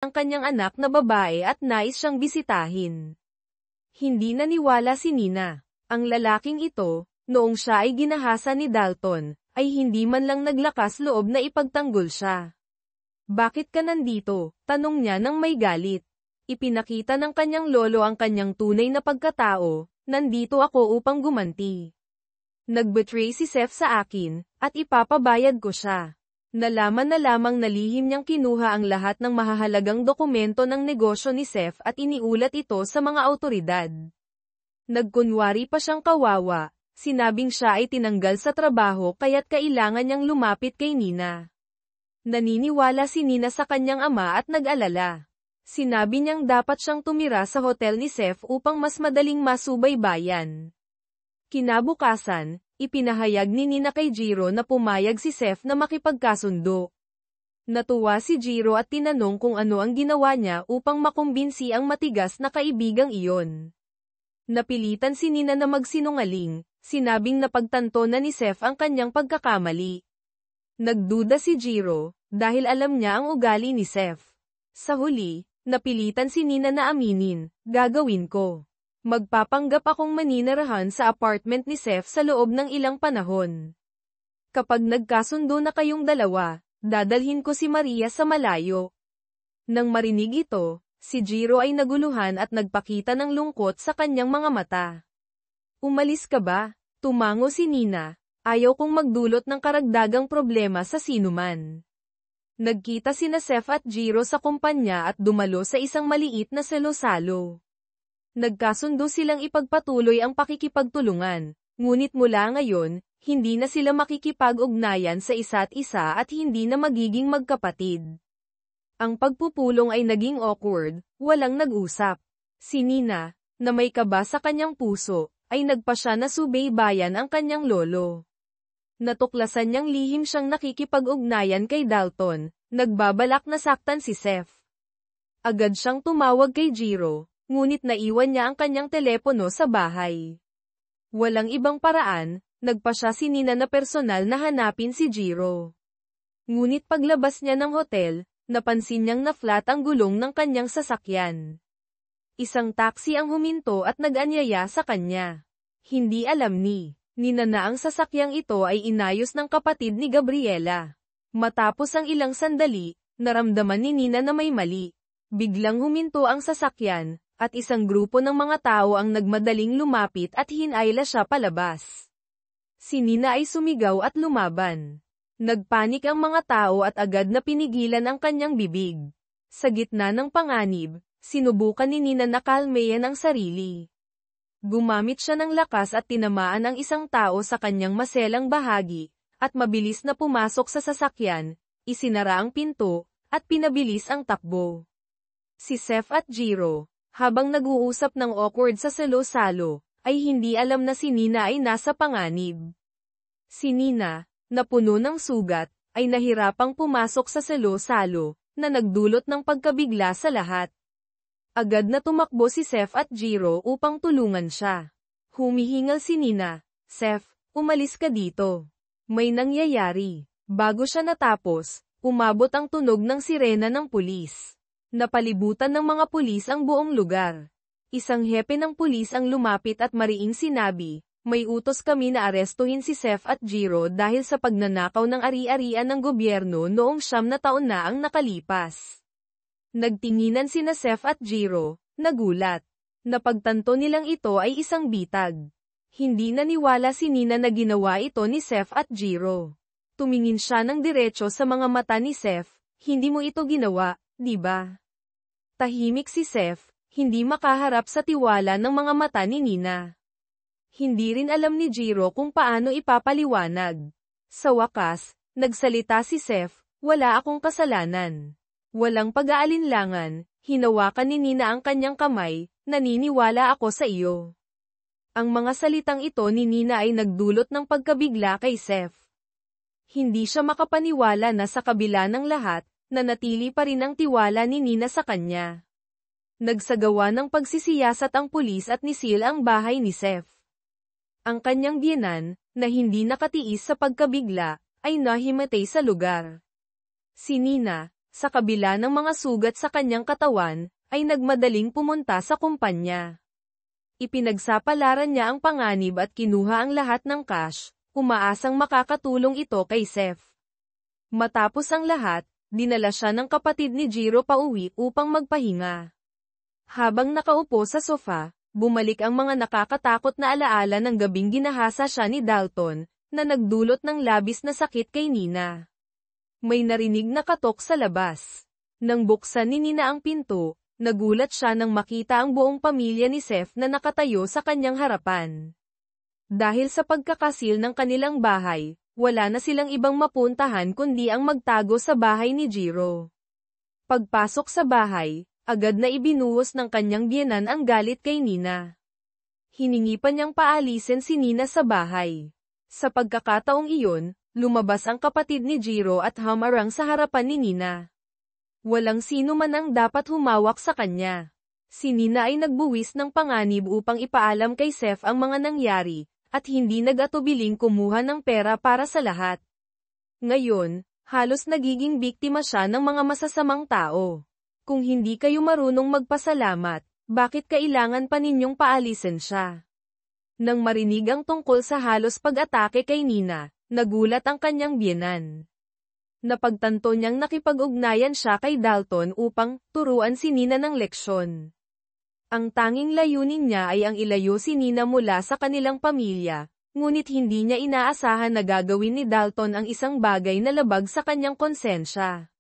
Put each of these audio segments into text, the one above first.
ang kanyang anak na babae at nais siyang bisitahin. Hindi naniwala si Nina. Ang lalaking ito, noong siya ay ginahasa ni Dalton, ay hindi man lang naglakas loob na ipagtanggol siya. "Bakit ka nandito?" tanong niya nang may galit. Ipinakita ng kanyang lolo ang kanyang tunay na pagkatao, "Nandito ako upang gumanti. Nag-betray si Seth sa akin, at ipapabayad ko siya." Nalaman na lamang na lihim niyang kinuha ang lahat ng mahahalagang dokumento ng negosyo ni Seth at iniulat ito sa mga awtoridad. Nagkunwari pa siyang kawawa, sinabing siya ay tinanggal sa trabaho kaya't kailangan niyang lumapit kay Nina. Naniniwala si Nina sa kanyang ama at nag-alala. Sinabi niyang dapat siyang tumira sa hotel ni Seth upang mas madaling masubaybayan. Kinabukasan, ipinahayag ni Nina kay Jiro na pumayag si Seth na makipagkasundo. Natuwa si Jiro at tinanong kung ano ang ginawa niya upang makumbinsi ang matigas na kaibigang iyon. Napilitan si Nina na magsinungaling, sinabing napagtanto na ni Seth ang kanyang pagkakamali. Nagduda si Jiro, dahil alam niya ang ugali ni Seth. Sa huli, napilitan si Nina na aminin, "Gagawin ko. Magpapanggap akong maninirahan sa apartment ni Seth sa loob ng ilang panahon. Kapag nagkasundo na kayong dalawa, dadalhin ko si Maria sa malayo." Nang marinig ito, si Jiro ay naguluhan at nagpakita ng lungkot sa kanyang mga mata. "Umalis ka ba?" tumango si Nina. "Ayaw kong magdulot ng karagdagang problema sa sinuman." Nagkita sina Seth at Jiro sa kumpanya at dumalo sa isang maliit na salo-salo. Nagkasundo silang ipagpatuloy ang pakikipagtulungan, ngunit mula ngayon, hindi na sila makikipag-ugnayan sa isa't isa at hindi na magiging magkapatid. Ang pagpupulong ay naging awkward, walang nag-usap. Si Nina, na may kaba sa kanyang puso, ay nagpasya na subaybayan ang kanyang lolo. Natuklasan niyang lihim siyang nakikipag-ugnayan kay Dalton, nagbabalak na saktan si Seth. Agad siyang tumawag kay Jiro, ngunit naiwan niya ang kanyang telepono sa bahay. Walang ibang paraan, nagpasya si Nina na personal na hanapin si Jiro. Ngunit paglabas niya ng hotel, napansin niyang na-flat ang gulong ng kanyang sasakyan. Isang taxi ang huminto at nag-anyaya sa kanya. Hindi alam ni Nina na ang sasakyang ito ay inayos ng kapatid ni Gabriela. Matapos ang ilang sandali, naramdaman ni Nina na may mali. Biglang huminto ang sasakyan, at isang grupo ng mga tao ang nagmadaling lumapit at hinayla siya palabas. Si Nina ay sumigaw at lumaban. Nagpanik ang mga tao at agad na pinigilan ang kanyang bibig. Sa gitna ng panganib, sinubukan ni Nina na kalmayan ang sarili. Gumamit siya ng lakas at tinamaan ang isang tao sa kanyang maselang bahagi, at mabilis na pumasok sa sasakyan, isinara ang pinto, at pinabilis ang takbo. Si Seth at Jiro, habang nag-uusap ng awkward sa salo-salo, ay hindi alam na si Nina ay nasa panganib. Si Nina, na puno ng sugat, ay nahirapang pumasok sa salo-salo, na nagdulot ng pagkabigla sa lahat. Agad na tumakbo si Seth at Jiro upang tulungan siya. Humihingal si Nina, "Seth, umalis ka dito. May nangyayari." Bago siya natapos, umabot ang tunog ng sirena ng pulis. Napalibutan ng mga pulis ang buong lugar. Isang hepe ng pulis ang lumapit at mariing sinabi, "May utos kami na arestuhin si Seth at Jiro dahil sa pagnanakaw ng ari-arian ng gobyerno noong 9 na taon na ang nakalipas." Nagtinginan sina Seth at Jiro, nagulat. Napagtanto nilang ito ay isang bitag. Hindi naniwala si Nina na ginawa ito ni Seth at Jiro. Tumingin siya ng diretso sa mga mata ni Seth, "Hindi mo ito ginawa, di ba?" Tahimik si Seth, hindi makaharap sa tiwala ng mga mata ni Nina. Hindi rin alam ni Jiro kung paano ipapaliwanag. Sa wakas, nagsalita si Seth, "Wala akong kasalanan." Walang pag-aalinlangan, hinawakan ni Nina ang kanyang kamay, "Naniniwala ako sa iyo." Ang mga salitang ito ni Nina ay nagdulot ng pagkabigla kay Seth. Hindi siya makapaniwala na sa kabila ng lahat, nanatili pa rin ang tiwala ni Nina sa kanya. Nagsagawa ng pagsisiyasat ang pulis at nisil ang bahay ni Seth. Ang kanyang biyenan, na hindi nakatiis sa pagkabigla, ay nahimatay sa lugar. Si Nina, sa kabila ng mga sugat sa kanyang katawan, ay nagmadaling pumunta sa kumpanya. Ipinagsapalaran niya ang panganib at kinuha ang lahat ng cash, umaasang makakatulong ito kay Seth. Matapos ang lahat, dinala siya ng kapatid ni Jiro pauwi upang magpahinga. Habang nakaupo sa sofa, bumalik ang mga nakakatakot na alaala ng gabing ginahasa siya ni Dalton, na nagdulot ng labis na sakit kay Nina. May narinig na katok sa labas. Nang buksan ni Nina ang pinto, nagulat siya nang makita ang buong pamilya ni Seth na nakatayo sa kanyang harapan. Dahil sa pagkakasil ng kanilang bahay, wala na silang ibang mapuntahan kundi ang magtago sa bahay ni Jiro. Pagpasok sa bahay, agad na ibinuhos ng kanyang biyenan ang galit kay Nina. Hiningi pa niyang paalisin si Nina sa bahay. Sa pagkakataong iyon, lumabas ang kapatid ni Jiro at humarang sa harapan ni Nina. Walang sino man ang dapat humawak sa kanya. Si Nina ay nagbuwis ng panganib upang ipaalam kay Seth ang mga nangyari, at hindi nag-atubiling kumuha ng pera para sa lahat. Ngayon, halos nagiging biktima siya ng mga masasamang tao. Kung hindi kayo marunong magpasalamat, bakit kailangan pa ninyong paalisin siya? Nang marinig ang tungkol sa halos pag-atake kay Nina, nagulat ang kanyang biyenan. Napagtanto niyang nakipag-ugnayan siya kay Dalton upang turuan si Nina ng leksyon. Ang tanging layunin niya ay ang ilayo si Nina mula sa kanilang pamilya, ngunit hindi niya inaasahan na gagawin ni Dalton ang isang bagay na labag sa kanyang konsensya.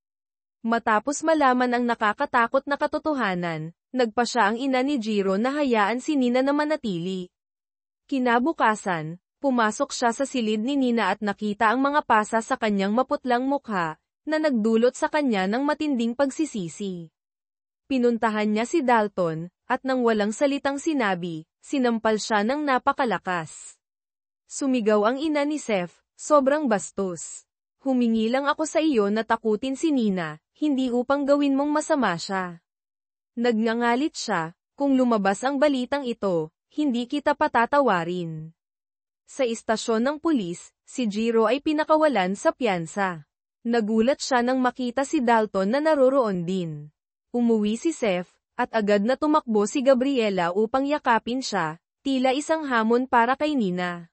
Matapos malaman ang nakakatakot na katotohanan, nagpa siya ang ina ni Jiro na hayaan si Nina na manatili. Kinabukasan, pumasok siya sa silid ni Nina at nakita ang mga pasa sa kanyang maputlang mukha, na nagdulot sa kanya ng matinding pagsisisi. Pinuntahan niya si Dalton, at nang walang salitang sinabi, sinampal siya ng napakalakas. Sumigaw ang ina ni Seth, sobrang bastos. Humingi lang ako sa iyo na takutin si Nina, hindi upang gawin mong masama siya. Nagngangalit siya, kung lumabas ang balitang ito, hindi kita patatawarin. Sa istasyon ng pulis, si Jiro ay pinakawalan sa piyansa. Nagulat siya nang makita si Dalton na naroroon din. Umuwi si Seth, at agad na tumakbo si Gabriela upang yakapin siya, tila isang hamon para kay Nina.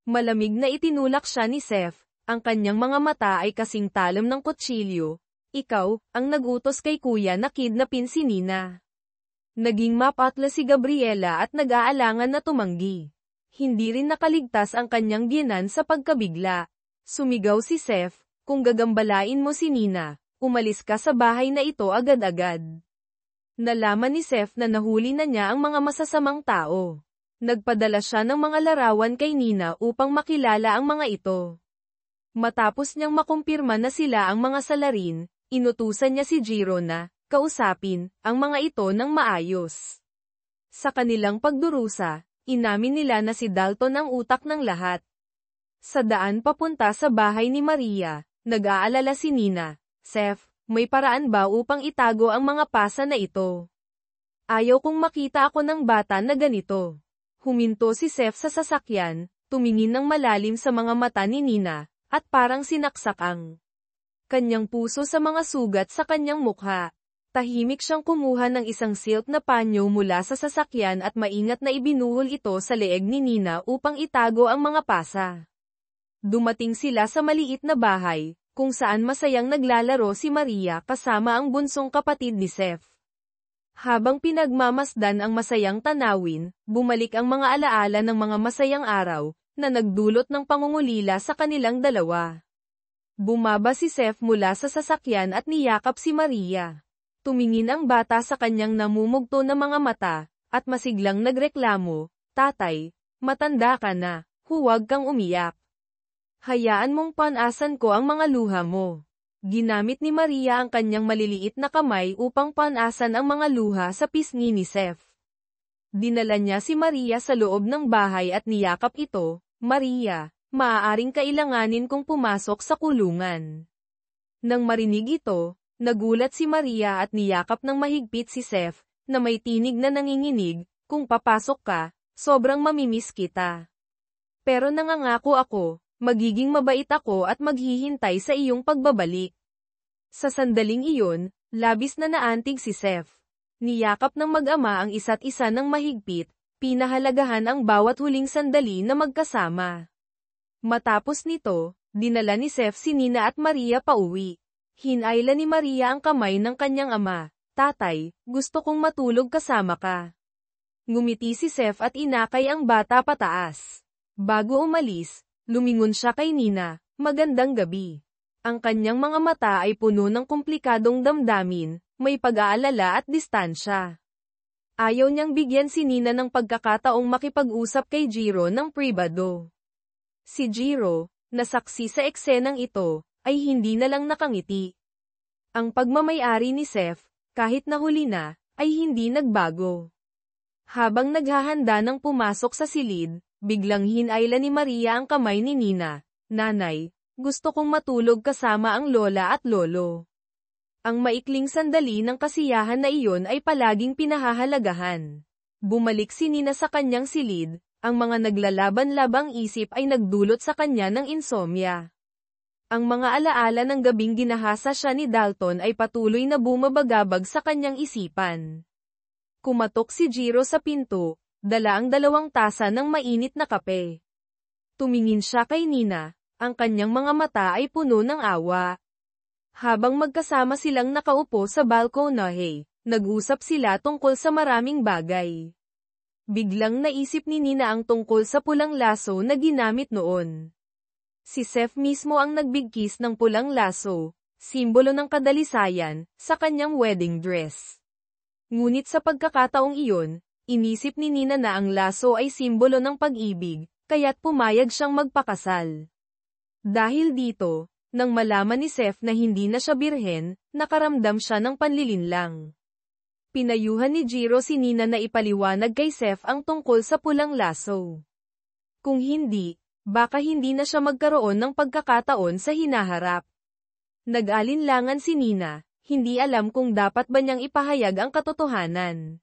Malamig na itinulak siya ni Seth, ang kanyang mga mata ay kasing talam ng kutsilyo. Ikaw, ang nagutos kay kuya na kidnapin si Nina. Naging mapatla si Gabriela at nag-aalangan na tumanggi. Hindi rin nakaligtas ang kanyang biyenan sa pagkabigla. Sumigaw si Seth, kung gagambalain mo si Nina, umalis ka sa bahay na ito agad-agad. Nalaman ni Seth na nahuli na niya ang mga masasamang tao. Nagpadala siya ng mga larawan kay Nina upang makilala ang mga ito. Matapos niyang makumpirma na sila ang mga salarin, inutusan niya si Jiro na kausapin ang mga ito ng maayos. Sa kanilang pagdurusa, inamin nila na si Dalton ang utak ng lahat. Sa daan papunta sa bahay ni Maria, nag-aalala si Nina, Seth, may paraan ba upang itago ang mga pasa na ito? Ayaw kong makita ako ng bata na ganito. Huminto si Seth sa sasakyan, tumingin ng malalim sa mga mata ni Nina, at parang sinaksak ang kanyang puso sa mga sugat sa kanyang mukha. Tahimik siyang kumuha ng isang silk na panyo mula sa sasakyan at maingat na ibinuhol ito sa leeg ni Nina upang itago ang mga pasa. Dumating sila sa maliit na bahay, kung saan masayang naglalaro si Maria kasama ang bunsong kapatid ni Seth. Habang pinagmamasdan ang masayang tanawin, bumalik ang mga alaala ng mga masayang araw, na nagdulot ng pangungulila sa kanilang dalawa. Bumaba si Seth mula sa sasakyan at niyakap si Maria. Tumingin ang bata sa kanyang namumugto na mga mata, at masiglang nagreklamo, Tatay, matanda ka na, huwag kang umiyak. Hayaan mong panasan ko ang mga luha mo. Ginamit ni Maria ang kanyang maliliit na kamay upang panasan ang mga luha sa pisngi ni Seth. Dinala niya si Maria sa loob ng bahay at niyakap ito, Maria, maaaring kailanganin kong pumasok sa kulungan. Nang marinig ito, nagulat si Maria at niyakap ng mahigpit si Seth, na may tinig na nanginginig, kung papasok ka, sobrang mamimiss kita. Pero nangangako ako, magiging mabait ako at maghihintay sa iyong pagbabalik. Sa sandaling iyon, labis na naantig si Seth. Niyakap ng mag-ama ang isa't isa ng mahigpit, pinahalagahan ang bawat huling sandali na magkasama. Matapos nito, dinala ni Seth si Nina at Maria pauwi. Hinayla ni Maria ang kamay ng kanyang ama. Tatay, gusto kong matulog kasama ka. Ngumiti si Seth at inakay ang bata pataas. Bago umalis, lumingon siya kay Nina. Magandang gabi. Ang kanyang mga mata ay puno ng komplikadong damdamin, may pag-aalala at distansya. Ayaw niyang bigyan si Nina ng pagkakataong makipag-usap kay Jiro ng pribado. Si Jiro, na saksi sa eksenang ito, ay hindi na lang nakangiti. Ang pagmamayari ni Seth, kahit nahuli na, ay hindi nagbago. Habang naghahanda ng pumasok sa silid, biglang hinayla ni Maria ang kamay ni Nina. Nanay, gusto kong matulog kasama ang lola at lolo. Ang maikling sandali ng kasiyahan na iyon ay palaging pinahahalagahan. Bumalik si Nina sa kanyang silid, ang mga naglalaban-labang isip ay nagdulot sa kanya ng insomnia. Ang mga alaala ng gabing ginahasa siya ni Dalton ay patuloy na bumabagabag sa kanyang isipan. Kumatok si Jiro sa pinto, dala ang 2 tasa ng mainit na kape. Tumingin siya kay Nina. Ang kanyang mga mata ay puno ng awa. Habang magkasama silang nakaupo sa balkonahe, nag-usap sila tungkol sa maraming bagay. Biglang naisip ni Nina ang tungkol sa pulang laso na ginamit noon. Si Seth mismo ang nagbigkis ng pulang laso, simbolo ng kadalisayan, sa kanyang wedding dress. Ngunit sa pagkakataong iyon, inisip ni Nina na ang laso ay simbolo ng pag-ibig, kaya't pumayag siyang magpakasal. Dahil dito, nang malaman ni Seth na hindi na siya birhen, nakaramdam siya ng panlilinlang. Pinayuhan ni Jiro si Nina na ipaliwanag kay Seth ang tungkol sa pulang laso. Kung hindi, baka hindi na siya magkaroon ng pagkakataon sa hinaharap. Nag-alinlangan si Nina, hindi alam kung dapat ba niyang ipahayag ang katotohanan.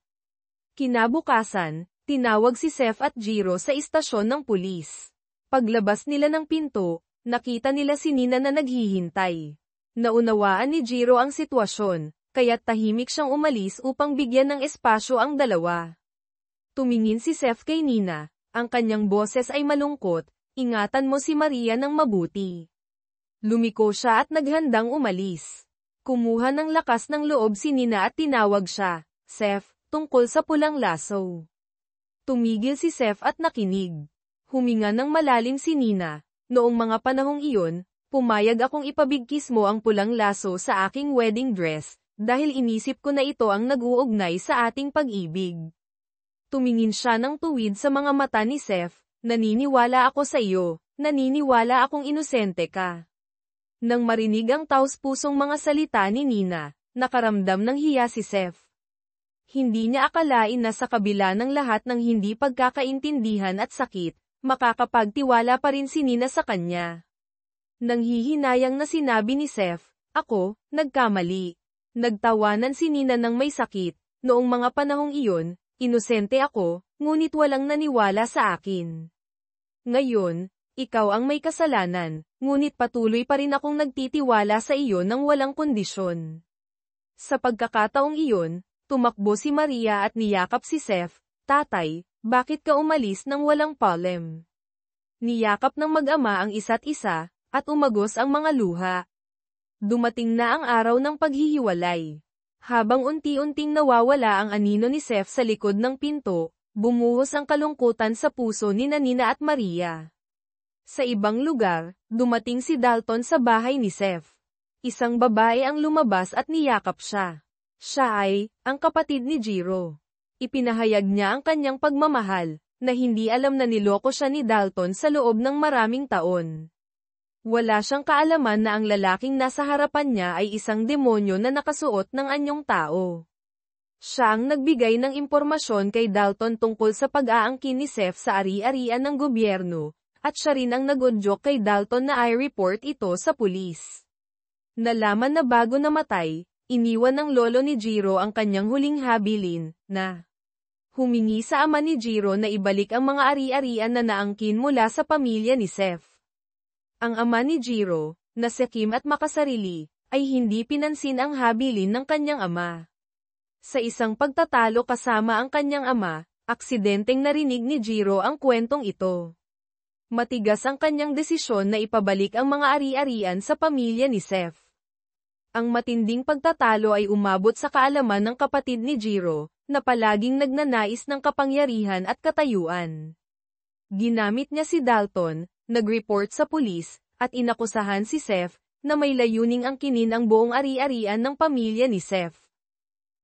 Kinabukasan, tinawag si Seth at Jiro sa istasyon ng pulis. Paglabas nila ng pinto, nakita nila si Nina na naghihintay. Naunawaan ni Jiro ang sitwasyon, kaya't tahimik siyang umalis upang bigyan ng espasyo ang dalawa. Tumingin si Seth kay Nina, ang kanyang boses ay malungkot, ingatan mo si Maria ng mabuti. Lumiko siya at naghandang umalis. Kumuha ng lakas ng loob si Nina at tinawag siya, Seth, tungkol sa pulang laso. Tumigil si Seth at nakinig. Huminga ng malalim si Nina. Noong mga panahong iyon, pumayag akong ipabigkis mo ang pulang laso sa aking wedding dress, dahil inisip ko na ito ang nag-uugnay sa ating pag-ibig. Tumingin siya ng tuwid sa mga mata ni Seth, naniniwala ako sa iyo, naniniwala akong inosente ka. Nang marinig ang taos-pusong mga salita ni Nina, nakaramdam ng hiya si Seth. Hindi niya akalain na sa kabila ng lahat ng hindi pagkakaintindihan at sakit, makakapagtiwala pa rin si Nina sa kanya. Nanghihinayang na sinabi ni Seth, ako, nagkamali. Nagtawanan si Nina ng may sakit, noong mga panahong iyon, inosente ako, ngunit walang naniwala sa akin. Ngayon, ikaw ang may kasalanan, ngunit patuloy pa rin akong nagtitiwala sa iyo ng walang kondisyon. Sa pagkakataong iyon, tumakbo si Maria at niyakap si Seth, Tatay, bakit ka umalis nang walang palem? Niyakap ng mag-ama ang isa't isa, at umagos ang mga luha. Dumating na ang araw ng paghihiwalay. Habang unti-unting nawawala ang anino ni Seth sa likod ng pinto, bumuhos ang kalungkutan sa puso ni Nina at Maria. Sa ibang lugar, dumating si Dalton sa bahay ni Seth. Isang babae ang lumabas at niyakap siya. Siya ay, ang kapatid ni Jiro. Ipinahayag niya ang kanyang pagmamahal, na hindi alam na niloko siya ni Dalton sa loob ng maraming taon. Wala siyang kaalaman na ang lalaking nasa harapan niya ay isang demonyo na nakasuot ng anyong tao. Siya ang nagbigay ng impormasyon kay Dalton tungkol sa pag-aangkin ni Seth sa ari-arian ng gobyerno, at siya rin ang nag-udyok kay Dalton na i-report ito sa pulis. Nalaman na bago namatay, iniwan ng lolo ni Jiro ang kanyang huling habilin, na humingi sa ama ni Jiro na ibalik ang mga ari-arian na naangkin mula sa pamilya ni Seth. Ang ama ni Jiro, na si Kim at makasarili, ay hindi pinansin ang habilin ng kanyang ama. Sa isang pagtatalo kasama ang kanyang ama, aksidenteng narinig ni Jiro ang kwentong ito. Matigas ang kanyang desisyon na ipabalik ang mga ari-arian sa pamilya ni Seth. Ang matinding pagtatalo ay umabot sa kaalaman ng kapatid ni Jiro, na palaging nagnanais ng kapangyarihan at katayuan. Ginamit niya si Dalton, nag-report sa pulis, at inakusahan si Seth, na may layuning angkinin ang buong ari-arian ng pamilya ni Seth.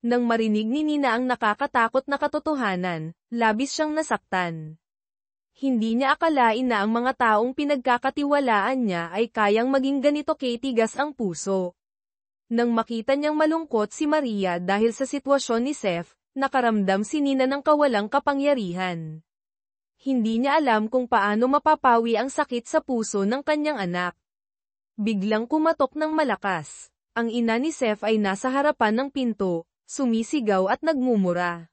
Nang marinig ni Nina ang nakakatakot na katotohanan, labis siyang nasaktan. Hindi niya akalain na ang mga taong pinagkakatiwalaan niya ay kayang maging ganito katigas ang puso. Nang makita niyang malungkot si Maria dahil sa sitwasyon ni Seth, nakaramdam si Nina ng kawalang kapangyarihan. Hindi niya alam kung paano mapapawi ang sakit sa puso ng kanyang anak. Biglang kumatok ng malakas. Ang ina ni Seth ay nasa harapan ng pinto, sumisigaw at nagmumura.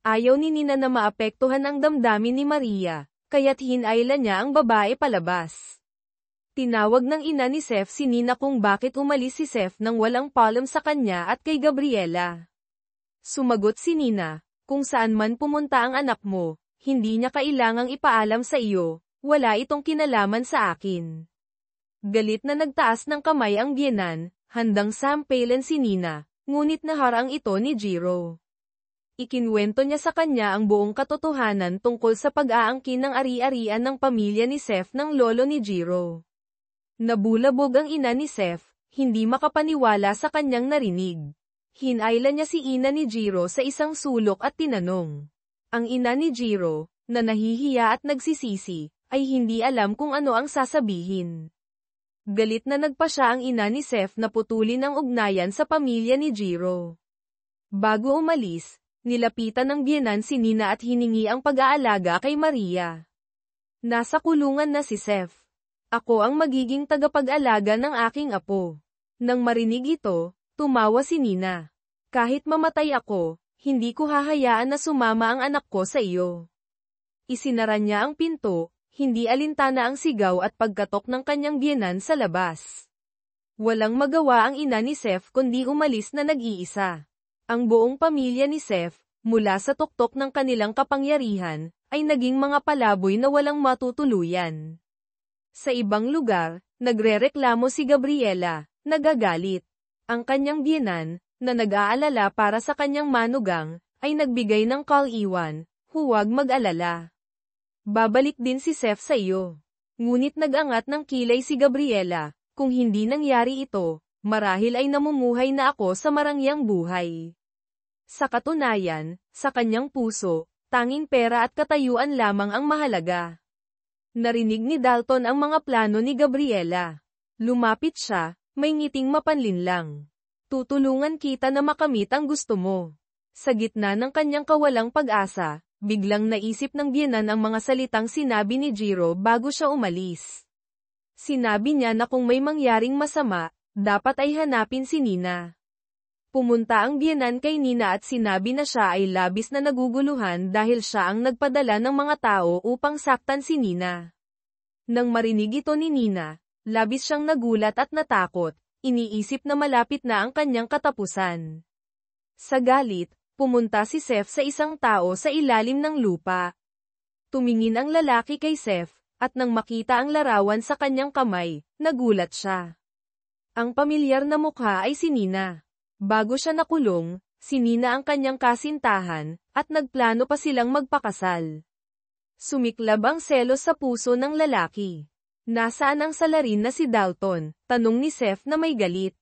Ayaw ni Nina na maapektuhan ang damdamin ni Maria, kaya't hinayla niya ang babae palabas. Tinawag ng ina ni Seth si Nina kung bakit umalis si Seth nang walang paalam sa kanya at kay Gabriela. Sumagot si Nina, kung saan man pumunta ang anak mo, hindi niya kailangang ipaalam sa iyo, wala itong kinalaman sa akin. Galit na nagtaas ng kamay ang biyenan, handang sampalan si Nina, ngunit naharang ito ni Jiro. Ikinwento niya sa kanya ang buong katotohanan tungkol sa pag-aangkin ng ari-arian ng pamilya ni Seth ng lolo ni Jiro. Nabulabog ang ina ni Seth, hindi makapaniwala sa kanyang narinig. Hinayla niya si ina ni Jiro sa isang sulok at tinanong. Ang ina ni Jiro, na nahihiya at nagsisisi, ay hindi alam kung ano ang sasabihin. Galit na nagpasya ang ina ni Seth na putulin ang ugnayan sa pamilya ni Jiro. Bago umalis, nilapitan ng biyenan si Nina at hiningi ang pag-aalaga kay Maria. Nasa kulungan na si Seth. Ako ang magiging tagapag-alaga ng aking apo. Nang marinig ito, tumawa si Nina. Kahit mamatay ako, hindi ko hahayaan na sumama ang anak ko sa iyo. Isinara niya ang pinto, hindi alintana ang sigaw at pagkatok ng kanyang biyenan sa labas. Walang magawa ang ina ni Seth kundi umalis na nag-iisa. Ang buong pamilya ni Seth, mula sa tuktok ng kanilang kapangyarihan, ay naging mga palaboy na walang matutuluyan. Sa ibang lugar, nagrereklamo si Gabriela, nagagalit. Ang kanyang biyenan, na nag-aalala para sa kanyang manugang, ay nagbigay ng call-iwan, huwag mag-alala. Babalik din si Seth sa iyo. Ngunit nag-angat ng kilay si Gabriela, kung hindi nangyari ito, marahil ay namumuhay na ako sa marangyang buhay. Sa katunayan, sa kanyang puso, tanging pera at katayuan lamang ang mahalaga. Narinig ni Dalton ang mga plano ni Gabriela. Lumapit siya, may ngiting mapanlinlang. Tutulungan kita na makamit ang gusto mo. Sa gitna ng kanyang kawalang pag-asa, biglang naisip ng biyenan ang mga salitang sinabi ni Jiro bago siya umalis. Sinabi niya na kung may mangyaring masama, dapat ay hanapin si Nina. Pumunta ang biyenan kay Nina at sinabi na siya ay labis na naguguluhan dahil siya ang nagpadala ng mga tao upang saktan si Nina. Nang marinig ito ni Nina, labis siyang nagulat at natakot, iniisip na malapit na ang kanyang katapusan. Sa galit, pumunta si Seth sa isang tao sa ilalim ng lupa. Tumingin ang lalaki kay Seth, at nang makita ang larawan sa kanyang kamay, nagulat siya. Ang pamilyar na mukha ay si Nina. Bago siya nakulong, si Nina ang kanyang kasintahan, at nagplano pa silang magpakasal. Sumiklab ang selos sa puso ng lalaki. Nasaan ang salarin na si Dalton? Tanong ni Seth na may galit.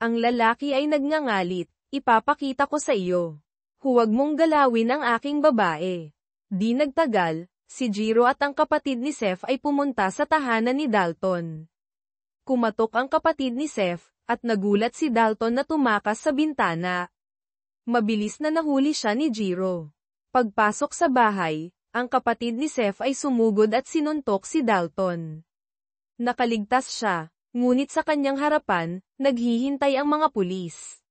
Ang lalaki ay nagngangalit, ipapakita ko sa iyo. Huwag mong galawin ang aking babae. Di nagtagal, si Jiro at ang kapatid ni Seth ay pumunta sa tahanan ni Dalton. Kumatok ang kapatid ni Seth, at nagulat si Dalton na tumakas sa bintana. Mabilis na nahuli siya ni Jiro. Pagpasok sa bahay, ang kapatid ni Seth ay sumugod at sinuntok si Dalton. Nakaligtas siya, ngunit sa kanyang harapan, naghihintay ang mga pulis.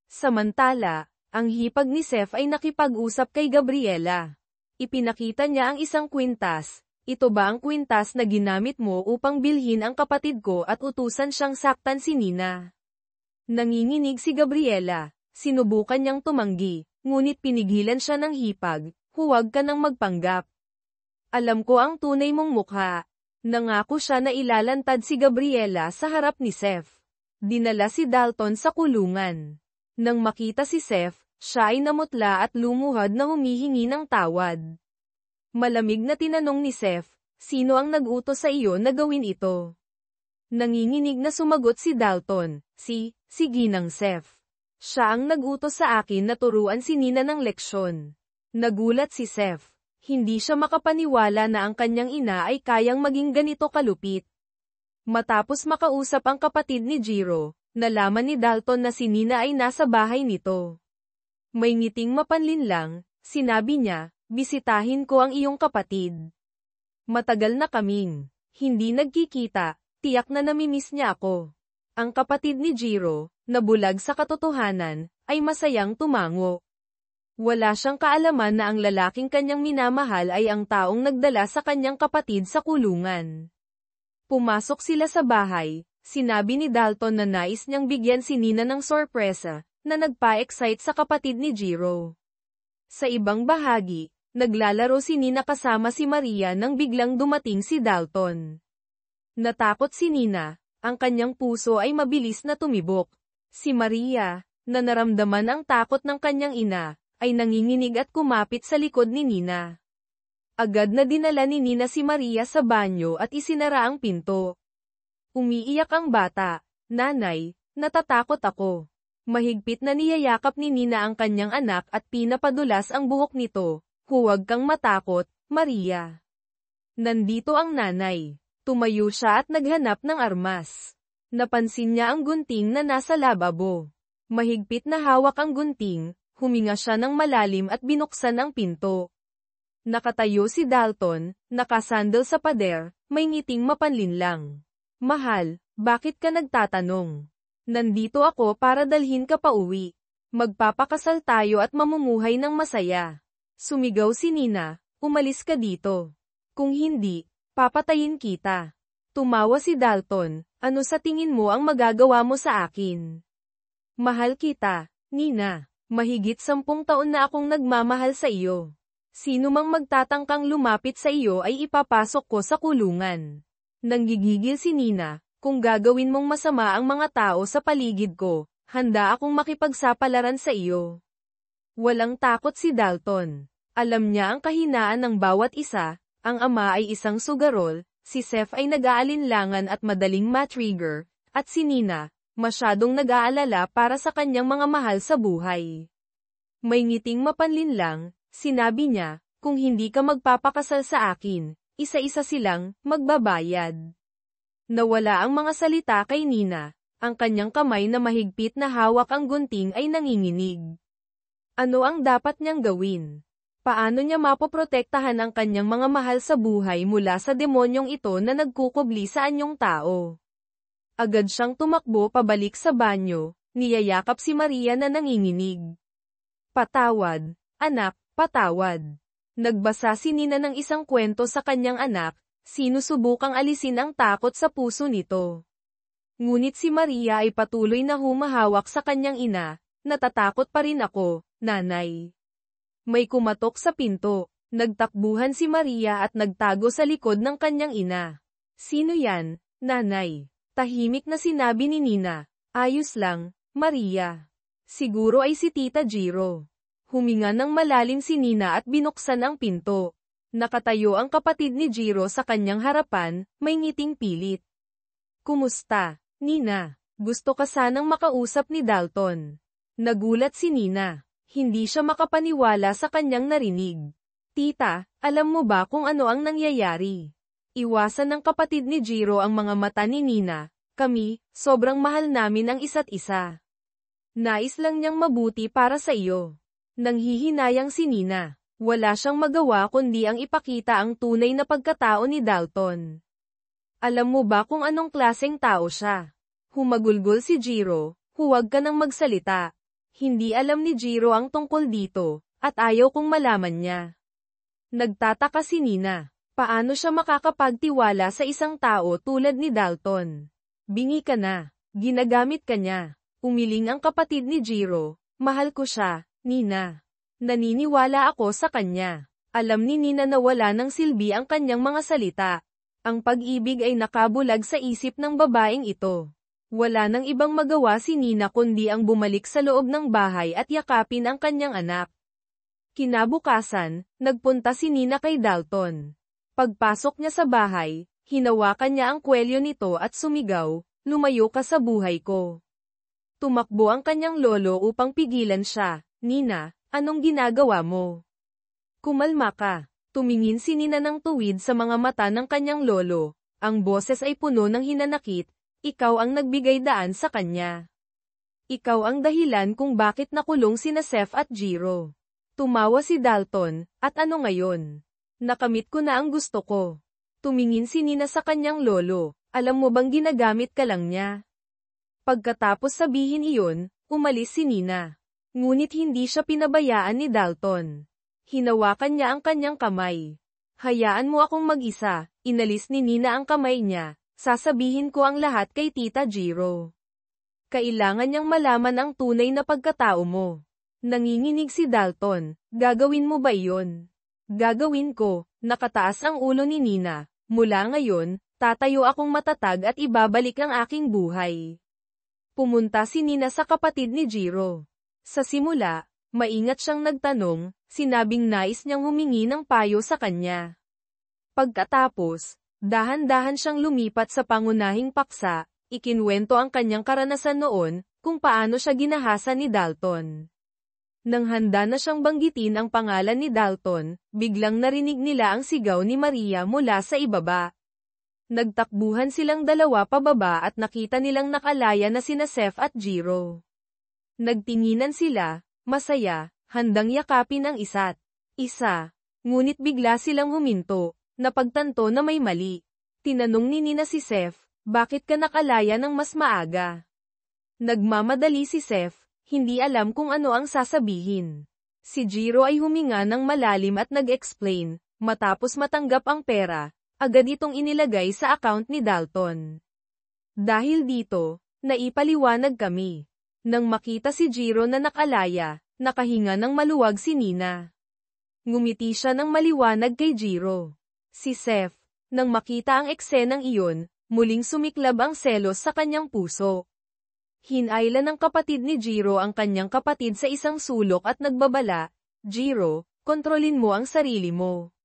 Samantala, ang hipag ni Seth ay nakipag-usap kay Gabriela. Ipinakita niya ang isang kwintas, Ito ba ang kwintas na ginamit mo upang bilhin ang kapatid ko at utusan siyang saktan si Nina? Nanginginig si Gabriela. Sinubukan niyang tumanggi, ngunit pinigilan siya ng hipag. Huwag ka nang magpanggap. Alam ko ang tunay mong mukha. Nangako siya na ilalantad si Gabriela sa harap ni Seth. Dinala si Dalton sa kulungan. Nang makita si Seth, siya ay namutla at lumuhad na humihingi ng tawad. Malamig na tinanong ni Seth, sino ang nag-utos sa iyo na gawin ito? Nanginginig na sumagot si Dalton, si Ginang Seth. Siya ang nag-utos sa akin na turuan si Nina ng leksyon. Nagulat si Seth. Hindi siya makapaniwala na ang kanyang ina ay kayang maging ganito kalupit. Matapos makausap ang kapatid ni Jiro, nalaman ni Dalton na si Nina ay nasa bahay nito. May ngiting mapanlinlang, sinabi niya, bisitahin ko ang iyong kapatid. Matagal na kaming hindi nagkikita, tiyak na namimiss niya ako. Ang kapatid ni Jiro, na bulag sa katotohanan, ay masayang tumango. Wala siyang kaalaman na ang lalaking kanyang minamahal ay ang taong nagdala sa kanyang kapatid sa kulungan. Pumasok sila sa bahay, sinabi ni Dalton na nais niyang bigyan si Nina ng sorpresa, na nagpa-excite sa kapatid ni Jiro. Sa ibang bahagi, naglalaro si Nina kasama si Maria nang biglang dumating si Dalton. Natakot si Nina, ang kanyang puso ay mabilis na tumibok. Si Maria, na naramdaman ang takot ng kanyang ina, ay nanginginig at kumapit sa likod ni Nina. Agad na dinala ni Nina si Maria sa banyo at isinara ang pinto. Umiiyak ang bata, "Nanay, natatakot ako." Mahigpit na niyayakap ni Nina ang kanyang anak at pinapadulas ang buhok nito. "Huwag kang matakot, Maria. Nandito ang nanay." Tumayo siya at naghanap ng armas. Napansin niya ang gunting na nasa lababo. Mahigpit na hawak ang gunting, huminga siya ng malalim at binuksan ang pinto. Nakatayo si Dalton, nakasandal sa pader, may ngiting mapanlinlang. "Mahal, bakit ka nagtatanong? Nandito ako para dalhin ka pa uwi. Magpapakasal tayo at mamumuhay ng masaya." Sumigaw si Nina, "Umalis ka dito. Kung hindi, papatayin kita." Tumawa si Dalton, "Ano sa tingin mo ang magagawa mo sa akin? Mahal kita, Nina. Mahigit 10 taon na akong nagmamahal sa iyo. Sino mang magtatangkang lumapit sa iyo ay ipapasok ko sa kulungan." Nanggigigil si Nina, "Kung gagawin mong masama ang mga tao sa paligid ko, handa akong makipagsapalaran sa iyo." Walang takot si Dalton. Alam niya ang kahinaan ng bawat isa, ang ama ay isang sugarol, si Seth ay nag-aalinlangan at madaling ma-trigger, at si Nina, masyadong nag-aalala para sa kanyang mga mahal sa buhay. May ngiting mapanlinlang, sinabi niya, "Kung hindi ka magpapakasal sa akin, isa-isa silang magbabayad." Nawala ang mga salita kay Nina, ang kanyang kamay na mahigpit na hawak ang gunting ay nanginginig. Ano ang dapat niyang gawin? Paano niya mapoprotektahan ang kanyang mga mahal sa buhay mula sa demonyong ito na nagkukubli sa anyong tao? Agad siyang tumakbo pabalik sa banyo, niyayakap si Maria na nanginginig. "Patawad, anak, patawad." Nagbasa si Nina ng isang kwento sa kanyang anak, sinusubukang alisin ang takot sa puso nito. Ngunit si Maria ay patuloy na humahawak sa kanyang ina, "Natatakot pa rin ako, nanay." May kumatok sa pinto. Nagtakbuhan si Maria at nagtago sa likod ng kanyang ina. "Sino yan, nanay?" Tahimik na sinabi ni Nina. "Ayos lang, Maria. Siguro ay si Tita Jiro." Huminga ng malalim si Nina at binuksan ang pinto. Nakatayo ang kapatid ni Jiro sa kanyang harapan, may ngiting pilit. "Kumusta, Nina? Gusto ka sanang makausap ni Dalton." Nagulat si Nina. Hindi siya makapaniwala sa kanyang narinig. "Tita, alam mo ba kung ano ang nangyayari?" Iwasan ng kapatid ni Jiro ang mga mata ni Nina. "Kami, sobrang mahal namin ang isa't isa. Nais lang niyang mabuti para sa iyo." Nanghihinayang si Nina. Wala siyang magawa kundi ang ipakita ang tunay na pagkatao ni Dalton. "Alam mo ba kung anong klaseng tao siya?" Humagulgol si Jiro. "Huwag ka nang magsalita. Hindi alam ni Jiro ang tungkol dito, at ayaw kong malaman niya." Nagtataka si Nina. Paano siya makakapagtiwala sa isang tao tulad ni Dalton? Bingi ka na. Ginagamit ka niya. Umiling ang kapatid ni Jiro. Mahal ko siya, Nina. Naniniwala ako sa kanya. Alam ni Nina na wala ng silbi ang kanyang mga salita. Ang pag-ibig ay nakabulag sa isip ng babaeng ito. Wala nang ibang magawa si Nina kundi ang bumalik sa loob ng bahay at yakapin ang kanyang anak. Kinabukasan, nagpunta si Nina kay Dalton. Pagpasok niya sa bahay, hinawakan niya ang kwelyo nito at sumigaw, "Lumayo ka sa buhay ko." Tumakbo ang kanyang lolo upang pigilan siya. "Nina, anong ginagawa mo? Kumalma ka." Tumingin si Nina ng tuwid sa mga mata ng kanyang lolo. Ang boses ay puno ng hinanakit. "Ikaw ang nagbigay daan sa kanya. Ikaw ang dahilan kung bakit nakulong sina Seth at Jiro." Tumawa si Dalton, "At ano ngayon? Nakamit ko na ang gusto ko." Tumingin si Nina sa kanyang lolo. "Alam mo bang ginagamit ka lang niya?" Pagkatapos sabihin iyon, umalis si Nina. Ngunit hindi siya pinabayaan ni Dalton. Hinawakan niya ang kanyang kamay. "Hayaan mo akong mag-isa." Inalis ni Nina ang kamay niya. "Sasabihin ko ang lahat kay Tita Jiro. Kailangan niyang malaman ang tunay na pagkatao mo." Nanginginig si Dalton. "Gagawin mo ba iyon?" "Gagawin ko." Nakataas ang ulo ni Nina. "Mula ngayon, tatayo akong matatag at ibabalik ang aking buhay." Pumunta si Nina sa kapatid ni Jiro. Sa simula, maingat siyang nagtanong, sinabing nais niyang humingi ng payo sa kanya. Pagkatapos, dahan-dahan siyang lumipat sa pangunahing paksa, ikinwento ang kanyang karanasan noon, kung paano siya ginahasa ni Dalton. Nang handa na siyang banggitin ang pangalan ni Dalton, biglang narinig nila ang sigaw ni Maria mula sa ibaba. Nagtakbuhan silang dalawa pababa at nakita nilang nakalaya na sina Seth at Jiro. Nagtinginan sila, masaya, handang yakapin ang isa't isa. Ngunit bigla silang huminto, napagtanto na may mali. Tinanong ni Nina si Seth, "Bakit ka nakalaya ng mas maaga?" Nagmamadali si Seth, hindi alam kung ano ang sasabihin. Si Jiro ay huminga ng malalim at nag-explain, matapos matanggap ang pera, agad itong inilagay sa account ni Dalton. Dahil dito, naipaliwanag kami. Nang makita si Jiro na nakalaya, nakahinga ng maluwag si Nina. Ngumiti siya ng maliwanag kay Jiro. Si Seth, nang makita ang eksenang iyon, muling sumiklab ang selos sa kanyang puso. Hinailan ng kapatid ni Jiro ang kanyang kapatid sa isang sulok at nagbabala, "Jiro, kontrolin mo ang sarili mo.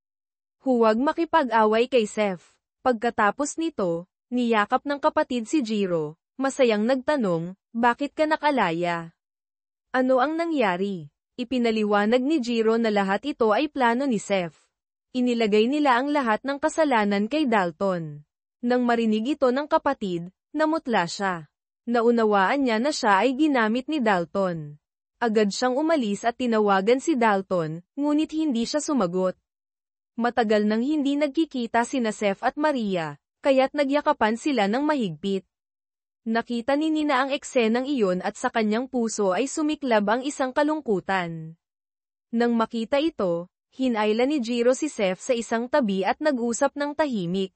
Huwag makipag-away kay Seth." Pagkatapos nito, niyakap ng kapatid si Jiro, masayang nagtanong, "Bakit ka nakalaya? Ano ang nangyari?" Ipinaliwanag ni Jiro na lahat ito ay plano ni Seth. Inilagay nila ang lahat ng kasalanan kay Dalton. Nang marinig ito ng kapatid, namutla siya. Naunawaan niya na siya ay ginamit ni Dalton. Agad siyang umalis at tinawagan si Dalton, ngunit hindi siya sumagot. Matagal nang hindi nagkikita sina Seth at Maria, kaya't nagyakapan sila ng mahigpit. Nakita ni Nina ang eksenang iyon at sa kanyang puso ay sumiklab ang isang kalungkutan. Nang makita ito, hinailan ni Jiro si Seth sa isang tabi at nag-usap ng tahimik.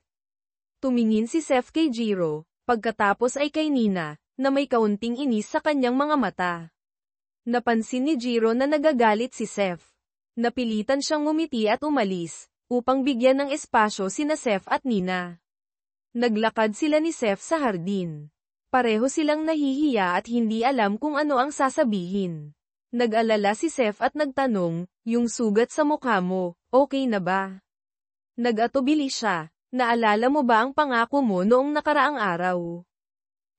Tumingin si Seth kay Jiro, pagkatapos ay kay Nina, na may kaunting inis sa kanyang mga mata. Napansin ni Jiro na nagagalit si Seth. Napilitan siyang ngumiti at umalis, upang bigyan ng espasyo sina Seth at Nina. Naglakad sila ni Seth sa hardin. Pareho silang nahihiya at hindi alam kung ano ang sasabihin. Nag-alala si Seth at nagtanong, "Yung sugat sa mukha mo, okay na ba?" Nag-atubili siya, "Naalala mo ba ang pangako mo noong nakaraang araw?"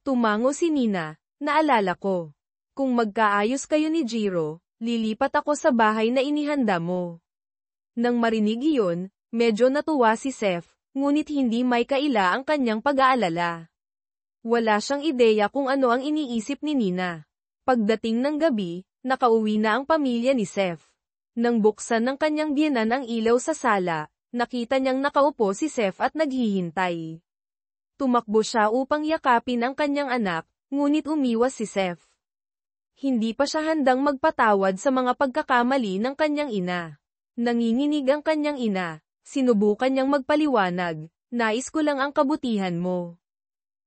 Tumango si Nina, "Naalala ko. Kung magkaayos kayo ni Jiro, lilipat ako sa bahay na inihanda mo." Nang marinig iyon, medyo natuwa si Seth, ngunit hindi may kaila ang kanyang pag-aalala. Wala siyang ideya kung ano ang iniisip ni Nina. Pagdating ng gabi, nakauwi na ang pamilya ni Seth. Nang buksan ng kanyang biyenan ang ilaw sa sala, nakita niyang nakaupo si Seth at naghihintay. Tumakbo siya upang yakapin ang kanyang anak, ngunit umiwas si Seth. Hindi pa siya handang magpatawad sa mga pagkakamali ng kanyang ina. Nanginginig ang kanyang ina, Sinubukan niyang magpaliwanag, nais ko lang ang kabutihan mo.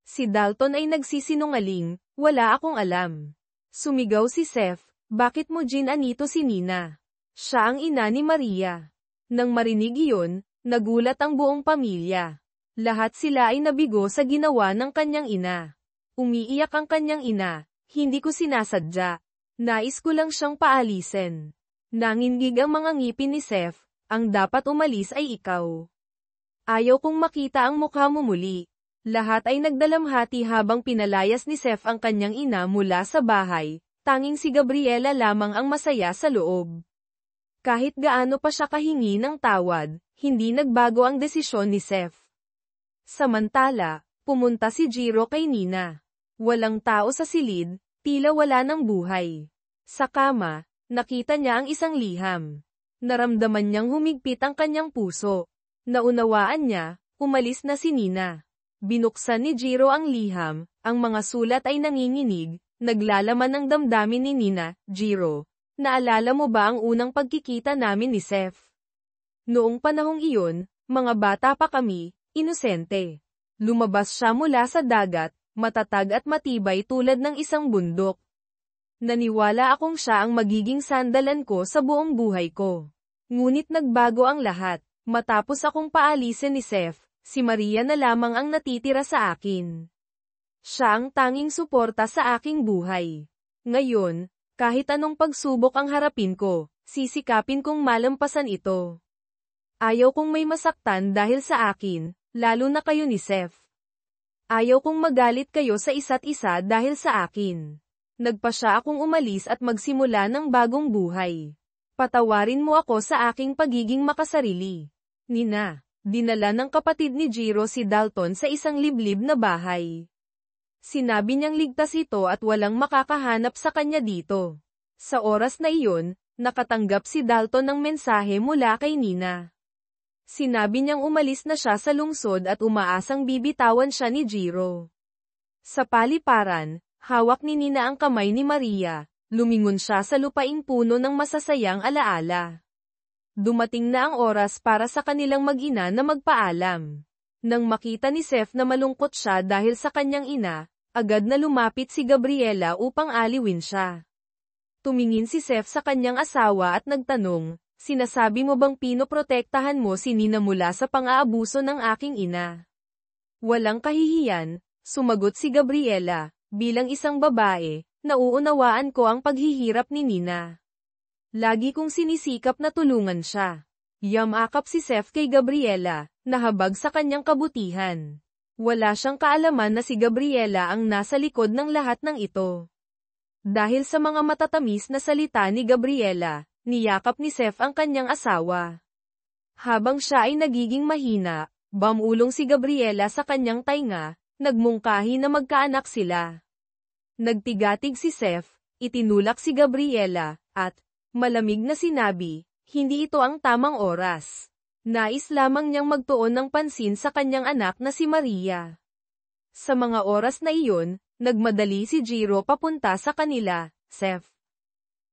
Si Dalton ay nagsisinungaling, wala akong alam. Sumigaw si Seth, bakit mo ginanito si Nina? Siya ang ina ni Maria. Nang marinig iyon, nagulat ang buong pamilya. Lahat sila ay nabigo sa ginawa ng kanyang ina. Umiiyak ang kanyang ina, hindi ko sinasadya. Nais ko lang siyang paalisin. Nanginginig ang mga ngipin ni Seth, ang dapat umalis ay ikaw. Ayaw kong makita ang mukha mo muli. Lahat ay nagdalamhati habang pinalayas ni Seth ang kanyang ina mula sa bahay, tanging si Gabriela lamang ang masaya sa loob. Kahit gaano pa siya kahingi ng tawad, hindi nagbago ang desisyon ni Seth. Samantala, pumunta si Jiro kay Nina. Walang tao sa silid, tila wala ng buhay. Sa kama, nakita niya ang isang liham. Naramdaman niyang humigpit ang kanyang puso. Naunawaan niya, umalis na si Nina. Binuksan ni Jiro ang liham, ang mga sulat ay nanginginig, naglalaman ng damdamin ni Nina. Jiro, naalala mo ba ang unang pagkikita namin ni Seth? Noong panahong iyon, mga bata pa kami, inosente. Lumabas siya mula sa dagat, matatag at matibay tulad ng isang bundok. Naniwala akong siya ang magiging sandalan ko sa buong buhay ko. Ngunit nagbago ang lahat, matapos akong paalisin ni Seth. Si Maria na lamang ang natitira sa akin. Siya ang tanging suporta sa aking buhay. Ngayon, kahit anong pagsubok ang harapin ko, sisikapin kong malampasan ito. Ayaw kong may masaktan dahil sa akin, lalo na kayo ni Seth. Ayaw kong magalit kayo sa isa't isa dahil sa akin. Nagpasya akong umalis at magsimula ng bagong buhay. Patawarin mo ako sa aking pagiging makasarili. Nina. Dinala ng kapatid ni Jiro si Dalton sa isang liblib na bahay. Sinabi niyang ligtas ito at walang makakahanap sa kanya dito. Sa oras na iyon, nakatanggap si Dalton ng mensahe mula kay Nina. Sinabi niyang umalis na siya sa lungsod at umaasang bibitawan siya ni Jiro. Sa paliparan, hawak ni Nina ang kamay ni Maria, lumingon siya sa lupaing puno ng masasayang alaala. Dumating na ang oras para sa kanilang mag-ina na magpaalam. Nang makita ni Seth na malungkot siya dahil sa kanyang ina, agad na lumapit si Gabriela upang aliwin siya. Tumingin si Seth sa kanyang asawa at nagtanong, sinasabi mo bang pinoprotektahan mo si Nina mula sa pang-aabuso ng aking ina? Walang kahihiyan, sumagot si Gabriela, bilang isang babae, nauunawaan ko ang paghihirap ni Nina. Lagi kong sinisikap na tulungan siya. Yamakap si Seth kay Gabriela, nahabag sa kanyang kabutihan. Wala siyang kaalaman na si Gabriela ang nasa likod ng lahat ng ito. Dahil sa mga matatamis na salita ni Gabriela, niyakap ni Seth ang kanyang asawa. Habang siya ay nagiging mahina, bumulong si Gabriela sa kanyang tainga, nagmungkahi na magkaanak sila. Nagtigatig si Seth, itinulak si Gabriela, at, malamig na sinabi, hindi ito ang tamang oras. Nais lamang niyang magtuon ng pansin sa kanyang anak na si Maria. Sa mga oras na iyon, nagmadali si Jiro papunta sa kanila. Seth.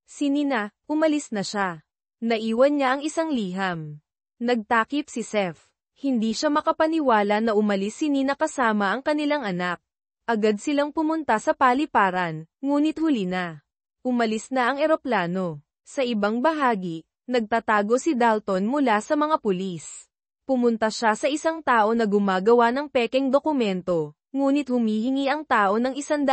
Si Nina, umalis na siya. Naiwan niya ang isang liham. Nagtakip si Seth. Hindi siya makapaniwala na umalis si Nina kasama ang kanilang anak. Agad silang pumunta sa paliparan, ngunit huli na. Umalis na ang eroplano. Sa ibang bahagi, nagtatago si Dalton mula sa mga pulis. Pumunta siya sa isang tao na gumagawa ng pekeng dokumento, ngunit humihingi ang tao ng $100,000.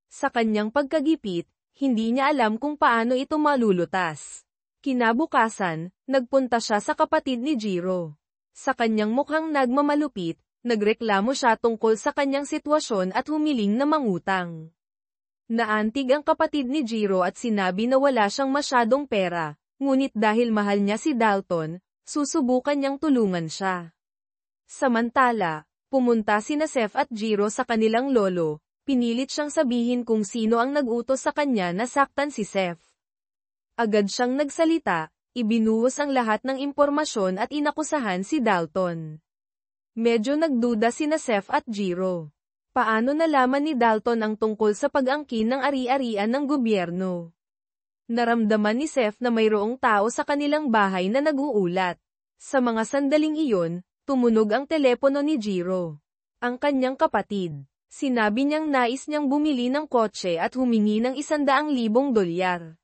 Sa kanyang pagkagipit, hindi niya alam kung paano ito malulutas. Kinabukasan, nagpunta siya sa kapatid ni Jiro. Sa kanyang mukhang nagmamalupit, nagreklamo siya tungkol sa kanyang sitwasyon at humiling na mangutang. Naantig ang kapatid ni Jiro at sinabi na wala siyang masyadong pera, ngunit dahil mahal niya si Dalton, susubukan niyang tulungan siya. Samantala, pumunta sina Seth at Jiro sa kanilang lolo, pinilit siyang sabihin kung sino ang nag-utos sa kanya na saktan si Seth. Agad siyang nagsalita, ibinuhos ang lahat ng impormasyon at inakusahan si Dalton. Medyo nagduda sina Seth at Jiro. Paano nalaman ni Dalton ang tungkol sa pag-angkin ng ari-arian ng gobyerno? Naramdaman ni Seth na mayroong tao sa kanilang bahay na nag-uulat. Sa mga sandaling iyon, tumunog ang telepono ni Jiro. Ang kanyang kapatid. Sinabi niyang nais niyang bumili ng kotse at humingi ng $100,000.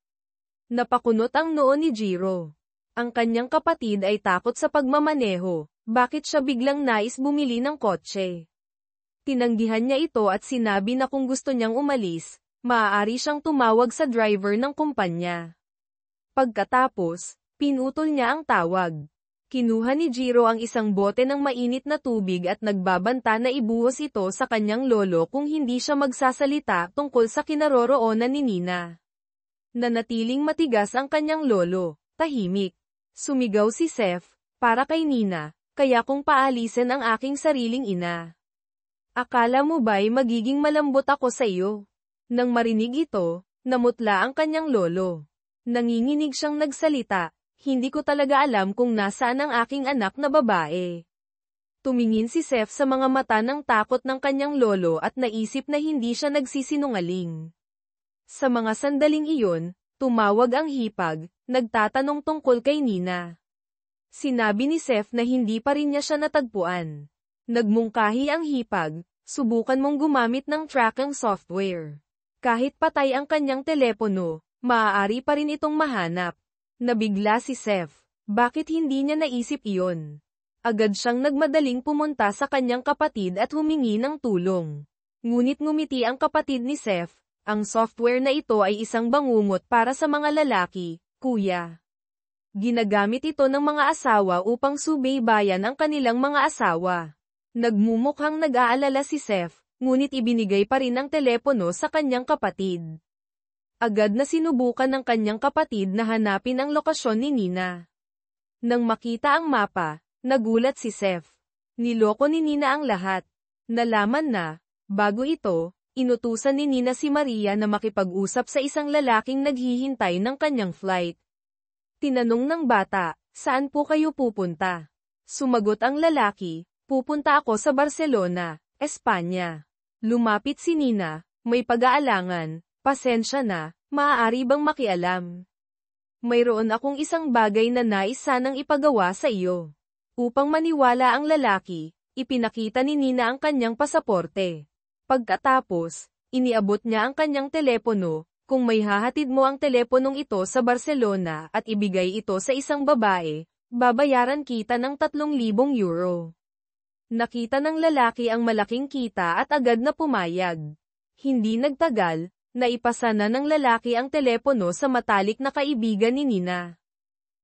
Napakunot ang noo ni Jiro. Ang kanyang kapatid ay takot sa pagmamaneho. Bakit siya biglang nais bumili ng kotse? Tinanggihan niya ito at sinabi na kung gusto niyang umalis, maaari siyang tumawag sa driver ng kumpanya. Pagkatapos, pinutol niya ang tawag. Kinuha ni Jiro ang isang bote ng mainit na tubig at nagbabanta na ibuhos ito sa kanyang lolo kung hindi siya magsasalita tungkol sa kinaroroonan ni Nina. Nanatiling matigas ang kanyang lolo, tahimik. Sumigaw si Seth, para kay Nina, kaya kung paalisin ang aking sariling ina. Akala mo ba'y magiging malambot ako sa iyo? Nang marinig ito, namutla ang kanyang lolo. Nanginginig siyang nagsalita, hindi ko talaga alam kung nasaan ang aking anak na babae. Tumingin si Seth sa mga mata ng takot ng kanyang lolo at naisip na hindi siya nagsisinungaling. Sa mga sandaling iyon, tumawag ang hipag, nagtatanong tungkol kay Nina. Sinabi ni Seth na hindi pa rin niya siya natagpuan. Nagmungkahi ang hipag, subukan mong gumamit ng tracking software. Kahit patay ang kanyang telepono, maaari pa rin itong mahanap. Nabigla si Seth. Bakit hindi niya naisip iyon? Agad siyang nagmadaling pumunta sa kanyang kapatid at humingi ng tulong. Ngunit ngumiti ang kapatid ni Seth. Ang software na ito ay isang bangungot para sa mga lalaki, kuya. Ginagamit ito ng mga asawa upang subaybayan ang kanilang mga asawa. Nagmumukhang nag-aalala si Seth, ngunit ibinigay pa rin ang telepono sa kanyang kapatid. Agad na sinubukan ng kanyang kapatid na hanapin ang lokasyon ni Nina. Nang makita ang mapa, nagulat si Seth. Niloko ni Nina ang lahat. Nalaman na, bago ito, inutusan ni Nina si Maria na makipag-usap sa isang lalaking naghihintay ng kanyang flight. Tinanong ng bata, saan po kayo pupunta? Sumagot ang lalaki, pupunta ako sa Barcelona, Espanya. Lumapit si Nina, may pag-aalangan, pasensya na, maaari bang makialam? Mayroon akong isang bagay na nais sanang ipagawa sa iyo. Upang maniwala ang lalaki, ipinakita ni Nina ang kanyang pasaporte. Pagkatapos, iniabot niya ang kanyang telepono, kung may hahatid mo ang teleponong ito sa Barcelona at ibigay ito sa isang babae, babayaran kita ng €3,000. Nakita ng lalaki ang malaking kita at agad na pumayag. Hindi nagtagal, naipasa na ng lalaki ang telepono sa matalik na kaibigan ni Nina.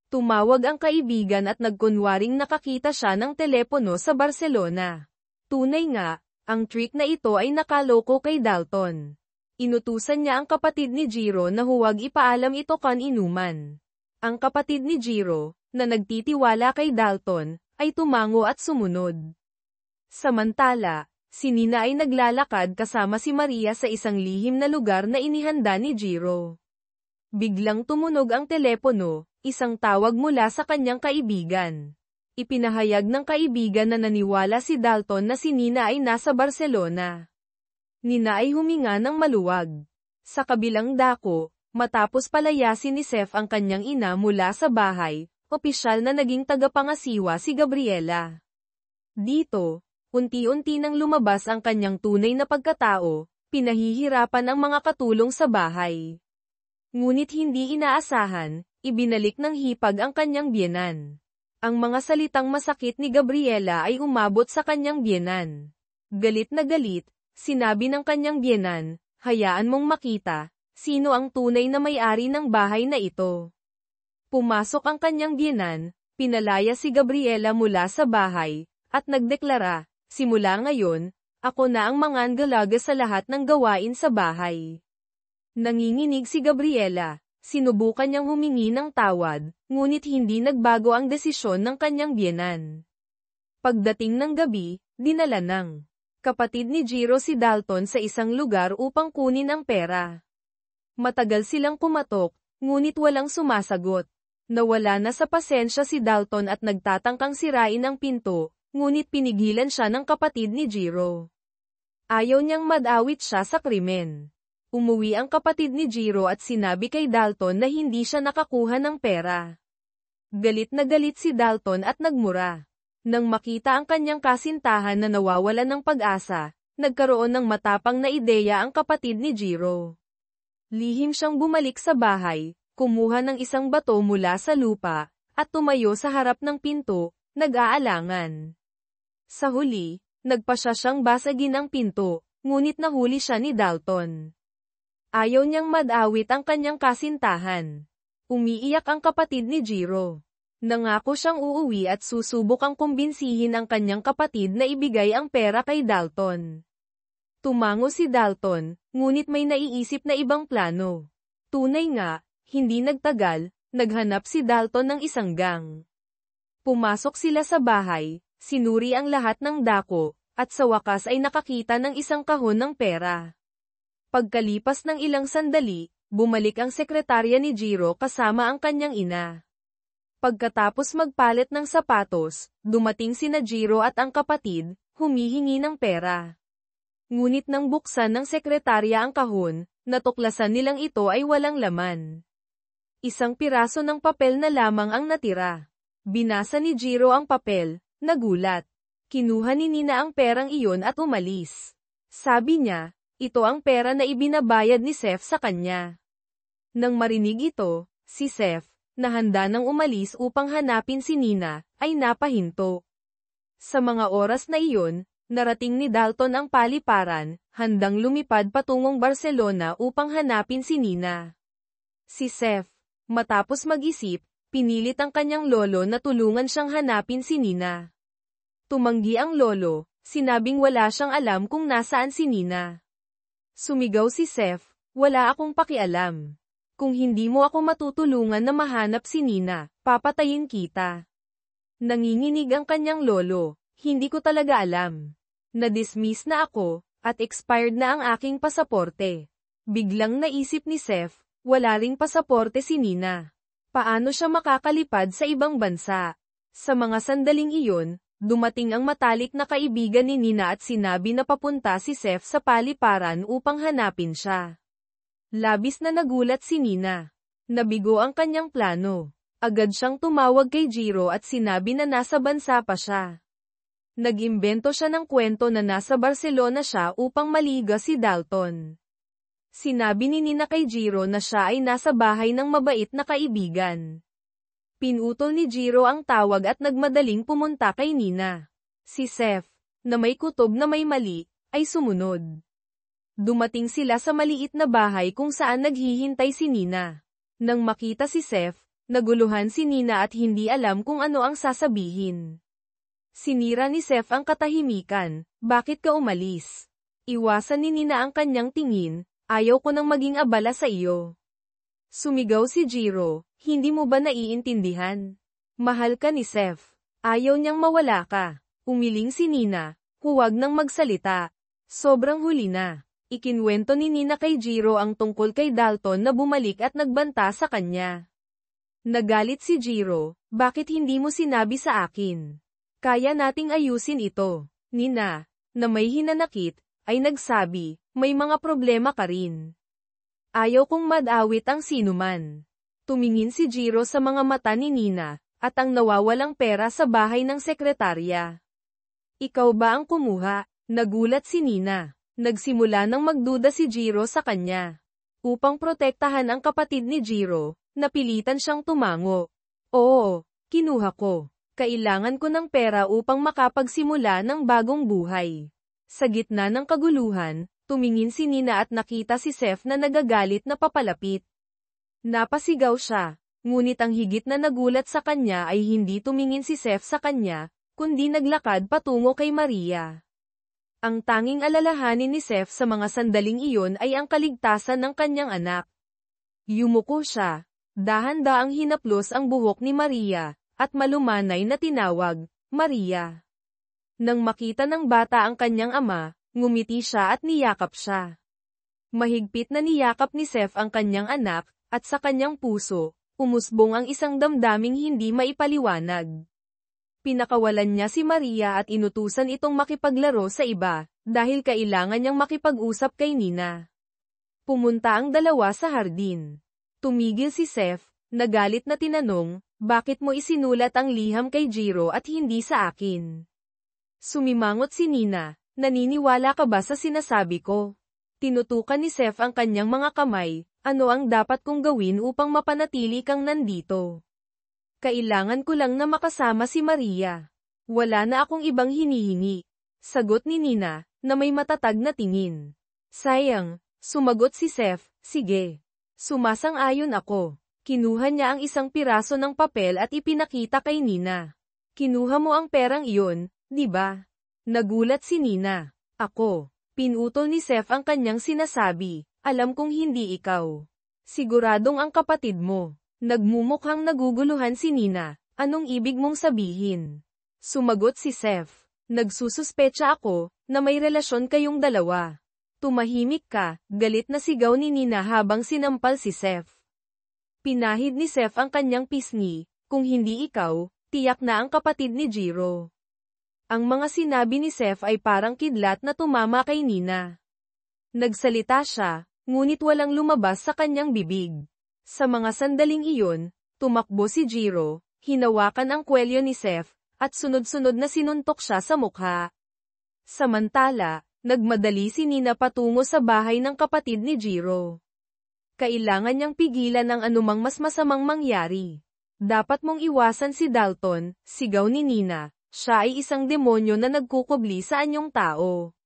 Tumawag ang kaibigan at nagkunwaring nakakita siya ng telepono sa Barcelona. Tunay nga, ang trick na ito ay nakaloko kay Dalton. Inutusan niya ang kapatid ni Jiro na huwag ipaalam ito kan-inuman. Ang kapatid ni Jiro, na nagtitiwala kay Dalton, ay tumango at sumunod. Samantala, si Nina ay naglalakad kasama si Maria sa isang lihim na lugar na inihanda ni Jiro. Biglang tumunog ang telepono, isang tawag mula sa kanyang kaibigan. Ipinahayag ng kaibigan na naniwala si Dalton na si Nina ay nasa Barcelona. Nina ay huminga ng maluwag. Sa kabilang dako, matapos palayasin ni Seth ang kanyang ina mula sa bahay, opisyal na naging tagapangasiwa si Gabriela. Dito, unti-unti nang lumabas ang kanyang tunay na pagkatao, pinahihirapan ang mga katulong sa bahay. Ngunit hindi inaasahan, ibinalik ng hipag ang kanyang biyenan. Ang mga salitang masakit ni Gabriela ay umabot sa kanyang biyenan. Galit na galit, sinabi ng kanyang biyenan, hayaan mong makita, sino ang tunay na may-ari ng bahay na ito. Pumasok ang kanyang biyenan, pinalaya si Gabriela mula sa bahay, at nagdeklara, simula ngayon, ako na ang mangangalaga sa lahat ng gawain sa bahay. Nanginginig si Gabriela, sinubukan niyang humingi ng tawad, ngunit hindi nagbago ang desisyon ng kanyang biyenan. Pagdating ng gabi, dinala ng kapatid ni Jiro si Dalton sa isang lugar upang kunin ang pera. Matagal silang kumatok, ngunit walang sumasagot. Nawala na sa pasensya si Dalton at nagtatangkang sirain ang pinto, ngunit pinigilan siya ng kapatid ni Jiro. Ayaw niyang madawit siya sa krimen. Umuwi ang kapatid ni Jiro at sinabi kay Dalton na hindi siya nakakuha ng pera. Galit na galit si Dalton at nagmura. Nang makita ang kanyang kasintahan na nawawalan ng pag-asa, nagkaroon ng matapang na ideya ang kapatid ni Jiro. Lihim siyang bumalik sa bahay, kumuha ng isang bato mula sa lupa, at tumayo sa harap ng pinto, nag-aalangan. Sa huli, nagpasya siyang basagin ang pinto, ngunit nahuli siya ni Dalton. Ayaw niyang madawit ang kanyang kasintahan. Umiiyak ang kapatid ni Jiro. Nangako siyang uuwi at susubukang kumbinsihin ang kanyang kapatid na ibigay ang pera kay Dalton. Tumango si Dalton, ngunit may naiisip na ibang plano. Tunay nga, hindi nagtagal, naghanap si Dalton ng isang gang. Pumasok sila sa bahay, sinuri ang lahat ng dako, at sa wakas ay nakakita ng isang kahon ng pera. Pagkalipas ng ilang sandali, bumalik ang sekretarya ni Jiro kasama ang kanyang ina. Pagkatapos magpalit ng sapatos, dumating sina Jiro at ang kapatid, humihingi ng pera. Ngunit nang buksan ng sekretarya ang kahon, natuklasan nilang ito ay walang laman. Isang piraso ng papel na lamang ang natira. Binasa ni Jiro ang papel, nagulat. Kinuha ni Nina ang perang iyon at umalis. Sabi niya, ito ang pera na ibinabayad ni Seth sa kanya. Nang marinig ito, si Seth, na handa nang umalis upang hanapin si Nina, ay napahinto. Sa mga oras na iyon, narating ni Dalton ang paliparan, handang lumipad patungong Barcelona upang hanapin si Nina. Si Seth, matapos mag-isip, pinilit ang kanyang lolo na tulungan siyang hanapin si Nina. Tumanggi ang lolo, sinabing wala siyang alam kung nasaan si Nina. Sumigaw si Seth, wala akong pakialam. Kung hindi mo ako matutulungan na mahanap si Nina, papatayin kita. Nanginginig ang kanyang lolo, hindi ko talaga alam. Na-dismiss na ako, at expired na ang aking pasaporte. Biglang naisip ni Seth, wala ring pasaporte si Nina. Paano siya makakalipad sa ibang bansa? Sa mga sandaling iyon, dumating ang matalik na kaibigan ni Nina at sinabi na papunta si Seth sa paliparan upang hanapin siya. Labis na nagulat si Nina. Nabigo ang kanyang plano. Agad siyang tumawag kay Jiro at sinabi na nasa bansa pa siya. Nag-imbento siya ng kwento na nasa Barcelona siya upang maliga si Dalton. Sinabi ni Nina kay Jiro na siya ay nasa bahay ng mabait na kaibigan. Pinutol ni Jiro ang tawag at nagmadaling pumunta kay Nina. Si Seth, na may kutob na may mali, ay sumunod. Dumating sila sa maliit na bahay kung saan naghihintay si Nina. Nang makita si Seth, naguluhan si Nina at hindi alam kung ano ang sasabihin. Sinira ni Seth ang katahimikan, bakit ka umalis? Iwasan ni Nina ang kanyang tingin, ayaw ko nang maging abala sa iyo. Sumigaw si Jiro, hindi mo ba naiintindihan? Mahal ka ni Seth. Ayaw niyang mawala ka. Umiling si Nina, huwag nang magsalita. Sobrang huli na. Ikinwento ni Nina kay Jiro ang tungkol kay Dalton na bumalik at nagbanta sa kanya. Nagalit si Jiro, bakit hindi mo sinabi sa akin? Kaya nating ayusin ito. Nina, na may hinanakit, ay nagsabi, may mga problema ka rin. Ayaw kong madawit ang sinuman. Tumingin si Jiro sa mga mata ni Nina, at ang nawawalang pera sa bahay ng sekretarya. Ikaw ba ang kumuha? Nagulat si Nina. Nagsimula nang magduda si Jiro sa kanya. Upang protektahan ang kapatid ni Jiro, napilitan siyang tumango. Oo, kinuha ko. Kailangan ko ng pera upang makapagsimula ng bagong buhay. Sa gitna ng kaguluhan, tumingin si Nina at nakita si Seth na nagagalit na papalapit. Napasigaw siya, ngunit ang higit na nagulat sa kanya ay hindi tumingin si Seth sa kanya, kundi naglakad patungo kay Maria. Ang tanging alalahanin ni Seth sa mga sandaling iyon ay ang kaligtasan ng kanyang anak. Yumuko siya, dahan-daang hinaplos ang buhok ni Maria, at malumanay na tinawag, Maria. Nang makita ng bata ang kanyang ama, ngumiti siya at niyakap siya. Mahigpit na niyakap ni Seth ang kanyang anak, at sa kanyang puso, umusbong ang isang damdaming hindi maipaliwanag. Pinakawalan niya si Maria at inutusan itong makipaglaro sa iba, dahil kailangan niyang makipag-usap kay Nina. Pumunta ang dalawa sa hardin. Tumigil si Seth, nagalit na tinanong, bakit mo isinulat ang liham kay Jiro at hindi sa akin? Sumimangot si Nina, naniniwala ka ba sa sinasabi ko? Tinutukan ni Seth ang kanyang mga kamay, ano ang dapat kong gawin upang mapanatili kang nandito? Kailangan ko lang na makasama si Maria. Wala na akong ibang hinihingi. Sagot ni Nina, na may matatag na tingin. Sayang, sumagot si Seth, sige. Sumasang-ayon ako. Kinuha niya ang isang piraso ng papel at ipinakita kay Nina. Kinuha mo ang perang iyon, di ba? Nagulat si Nina. Ako. Pinutol ni Seth ang kanyang sinasabi, alam kong hindi ikaw. Siguradong ang kapatid mo. Nagmumukhang naguguluhan si Nina, anong ibig mong sabihin? Sumagot si Seth, nagsususpecha ako, na may relasyon kayong dalawa. Tumahimik ka, galit na sigaw ni Nina habang sinampal si Seth. Pinahid ni Seth ang kanyang pisngi, kung hindi ikaw, tiyak na ang kapatid ni Jiro. Ang mga sinabi ni Seth ay parang kidlat na tumama kay Nina. Nagsalita siya, ngunit walang lumabas sa kanyang bibig. Sa mga sandaling iyon, tumakbo si Jiro, hinawakan ang kwelyo ni Seth, at sunod-sunod na sinuntok siya sa mukha. Samantala, nagmadali si Nina patungo sa bahay ng kapatid ni Jiro. Kailangan niyang pigilan ang anumang mas masamang mangyari. Dapat mong iwasan si Dalton, sigaw ni Nina. Siya ay isang demonyo na nagkukubli sa anyong tao.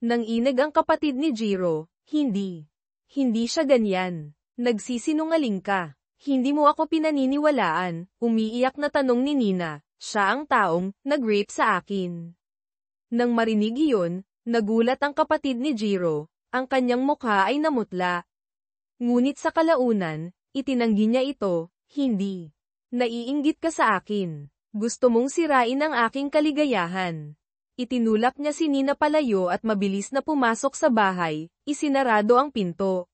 Nang inig ang kapatid ni Jiro, hindi. Hindi siya ganyan. Nagsisinungaling ka. Hindi mo ako pinaniniwalaan, umiiyak na tanong ni Nina. Siya ang taong nag-rape sa akin. Nang marinig iyon, nagulat ang kapatid ni Jiro. Ang kanyang mukha ay namutla. Ngunit sa kalaunan, itinanggi niya ito, hindi. Naiinggit ka sa akin. Gusto mong sirain ang aking kaligayahan. Itinulak niya si Nina palayo at mabilis na pumasok sa bahay, isinarado ang pinto.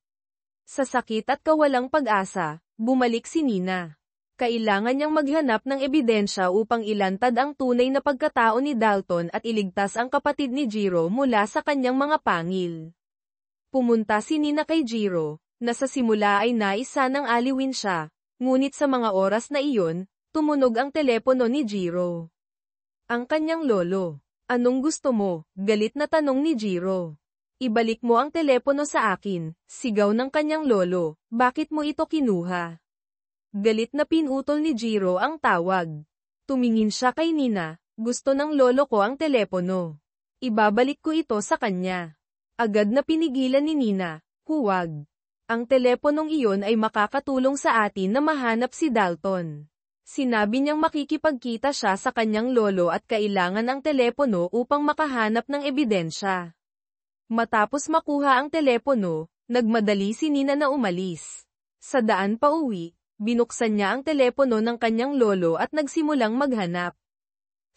Sa sakit at kawalang pag-asa, bumalik si Nina. Kailangan niyang maghanap ng ebidensya upang ilantad ang tunay na pagkatao ni Dalton at iligtas ang kapatid ni Jiro mula sa kanyang mga pangil. Pumunta si Nina kay Jiro, na sa simula ay nais sanang aliwin siya, ngunit sa mga oras na iyon, tumunog ang telepono ni Jiro. Ang kanyang lolo. Anong gusto mo? Galit na tanong ni Jiro. Ibalik mo ang telepono sa akin, sigaw ng kanyang lolo. Bakit mo ito kinuha? Galit na pinutol ni Jiro ang tawag. Tumingin siya kay Nina. Gusto ng lolo ko ang telepono. Ibabalik ko ito sa kanya. Agad na pinigilan ni Nina. Huwag. Ang teleponong iyon ay makakatulong sa atin na mahanap si Dalton. Sinabi niyang makikipagkita siya sa kanyang lolo at kailangan ang telepono upang makahanap ng ebidensya. Matapos makuha ang telepono, nagmadali si Nina na umalis. Sa daan pa uwi, binuksan niya ang telepono ng kanyang lolo at nagsimulang maghanap.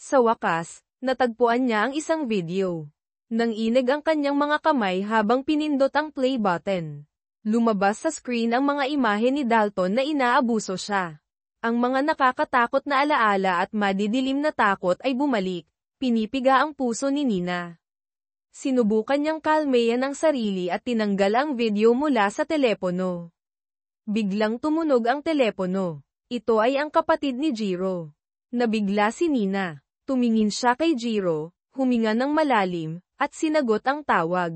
Sa wakas, natagpuan niya ang isang video. Nang inig ang kanyang mga kamay habang pinindot ang play button. Lumabas sa screen ang mga imahe ni Dalton na inaabuso siya. Ang mga nakakatakot na alaala at madidilim na takot ay bumalik, pinipiga ang puso ni Nina. Sinubukan niyang kalmayan ang sarili at tinanggal ang video mula sa telepono. Biglang tumunog ang telepono. Ito ay ang kapatid ni Jiro. Nabigla si Nina. Tumingin siya kay Jiro, huminga ng malalim, at sinagot ang tawag.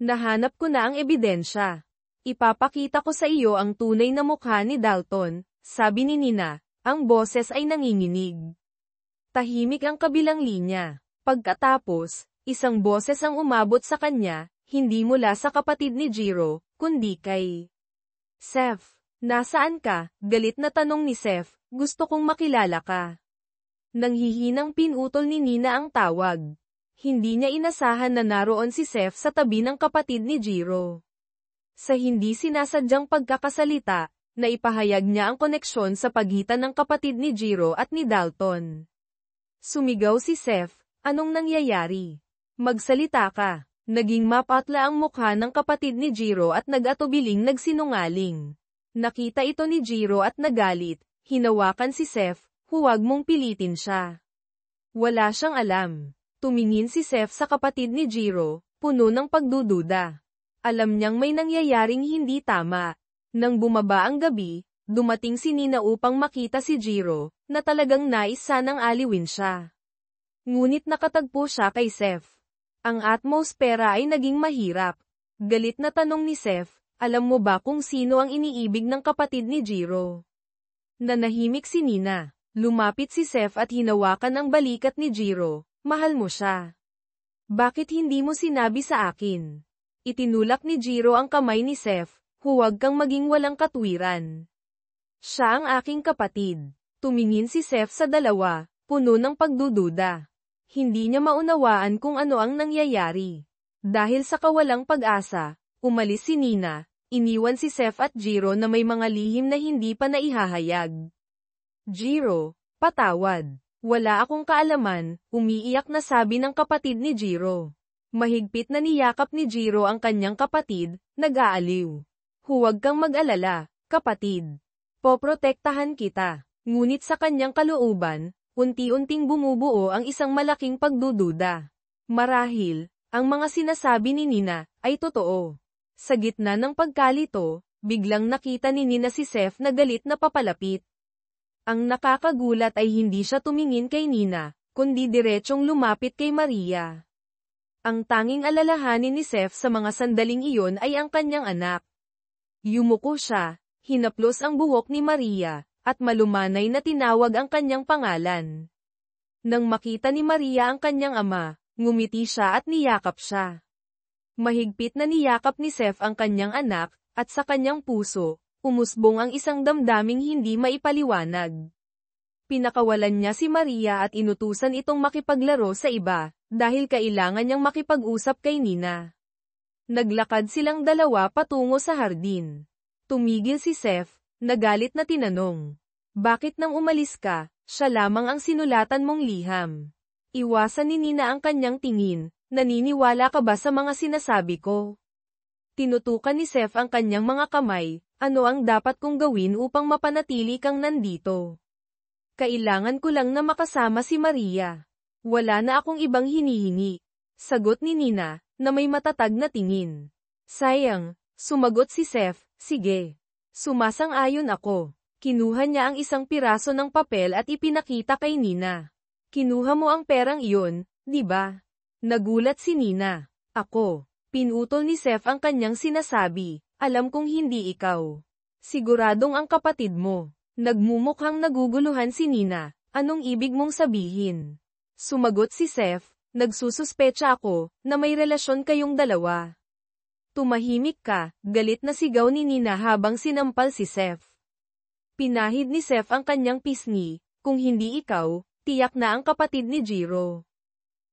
Nahanap ko na ang ebidensya. Ipapakita ko sa iyo ang tunay na mukha ni Dalton. Sabi ni Nina, ang boses ay nanginginig. Tahimik ang kabilang linya. Pagkatapos, isang boses ang umabot sa kanya, hindi mula sa kapatid ni Jiro, kundi kay Seth. Nasaan ka? Galit na tanong ni Seth, gusto kong makilala ka. Nanghihinang pinutol ni Nina ang tawag. Hindi niya inasahan na naroon si Seth sa tabi ng kapatid ni Jiro. Sa hindi sinasadyang pagkakasalita, naipahayag niya ang koneksyon sa pagitan ng kapatid ni Jiro at ni Dalton. Sumigaw si Seth, anong nangyayari? Magsalita ka. Naging mapatla ang mukha ng kapatid ni Jiro at nag-atubiling nagsinungaling. Nakita ito ni Jiro at nagalit, hinawakan si Seth, huwag mong pilitin siya. Wala siyang alam. Tumingin si Seth sa kapatid ni Jiro, puno ng pagdududa. Alam niyang may nangyayaring hindi tama. Nang bumaba ang gabi, dumating si Nina upang makita si Jiro, na talagang nais sanang aliwin siya. Ngunit nakatagpo siya kay Seth. Ang atmosfera ay naging mahirap. Galit na tanong ni Seth, alam mo ba kung sino ang iniibig ng kapatid ni Jiro? Nanahimik si Nina. Lumapit si Seth at hinawakan ang balikat ni Jiro, mahal mo siya. Bakit hindi mo sinabi sa akin? Itinulak ni Jiro ang kamay ni Seth, huwag kang maging walang katwiran. Siya ang aking kapatid. Tumingin si Seth sa dalawa, puno ng pagdududa. Hindi niya maunawaan kung ano ang nangyayari. Dahil sa kawalang pag-asa, umalis si Nina, iniwan si Seth at Jiro na may mga lihim na hindi pa naihahayag. Jiro, patawad. Wala akong kaalaman, umiiyak na sabi ng kapatid ni Jiro. Mahigpit na niyakap ni Jiro ang kanyang kapatid, nag-aaliw. Huwag kang mag-alala, kapatid. Poprotektahan kita. Ngunit sa kanyang kalooban, unti-unting bumubuo ang isang malaking pagdududa. Marahil, ang mga sinasabi ni Nina ay totoo. Sa gitna ng pagkalito, biglang nakita ni Nina si Seth na galit na papalapit. Ang nakakagulat ay hindi siya tumingin kay Nina, kundi diretsong lumapit kay Maria. Ang tanging alalahanin ni Seth sa mga sandaling iyon ay ang kanyang anak. Yumuko siya, hinaplos ang buhok ni Maria, at malumanay na tinawag ang kanyang pangalan. Nang makita ni Maria ang kanyang ama, ngumiti siya at niyakap siya. Mahigpit na niyakap ni Seth ang kanyang anak, at sa kanyang puso, umusbong ang isang damdaming hindi maipaliwanag. Pinakawalan niya si Maria at inutusan itong makipaglaro sa iba, dahil kailangan niyang makipag-usap kay Nina. Naglakad silang dalawa patungo sa hardin. Tumigil si Seth, nagalit na tinanong. Bakit nang umalis ka, siya lamang ang sinulatan mong liham? Iwasan ni Nina ang kanyang tingin, naniniwala ka ba sa mga sinasabi ko? Tinutukan ni Seth ang kanyang mga kamay, ano ang dapat kong gawin upang mapanatili kang nandito? Kailangan ko lang na makasama si Maria. Wala na akong ibang hinihingi. Sagot ni Nina, na may matatag na tingin. Sayang, sumagot si Seth, sige. Sumasang-ayon ako. Kinuha niya ang isang piraso ng papel at ipinakita kay Nina. Kinuha mo ang perang iyon, di ba? Nagulat si Nina. Ako. Pinutol ni Seth ang kanyang sinasabi, alam kong hindi ikaw. Siguradong ang kapatid mo. Nagmumukhang naguguluhan si Nina, anong ibig mong sabihin? Sumagot si Seth, nagsususpecha ako, na may relasyon kayong dalawa. Tumahimik ka, galit na sigaw ni Nina habang sinampal si Seth. Pinahid ni Seth ang kanyang pisngi, kung hindi ikaw, tiyak na ang kapatid ni Jiro.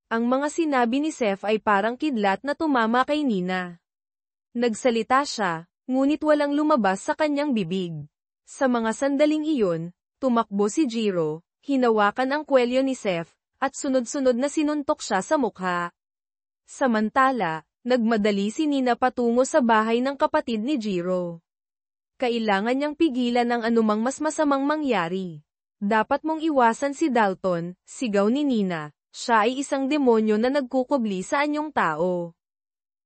Ang mga sinabi ni Seth ay parang kidlat na tumama kay Nina. Nagsalita siya, ngunit walang lumabas sa kanyang bibig. Sa mga sandaling iyon, tumakbo si Jiro, hinawakan ang kwelyo ni Seth, at sunod-sunod na sinuntok siya sa mukha. Samantala, nagmadali si Nina patungo sa bahay ng kapatid ni Jiro. Kailangan niyang pigilan ang anumang mas masamang mangyari. Dapat mong iwasan si Dalton, sigaw ni Nina. Siya ay isang demonyo na nagkukubli sa anyong tao.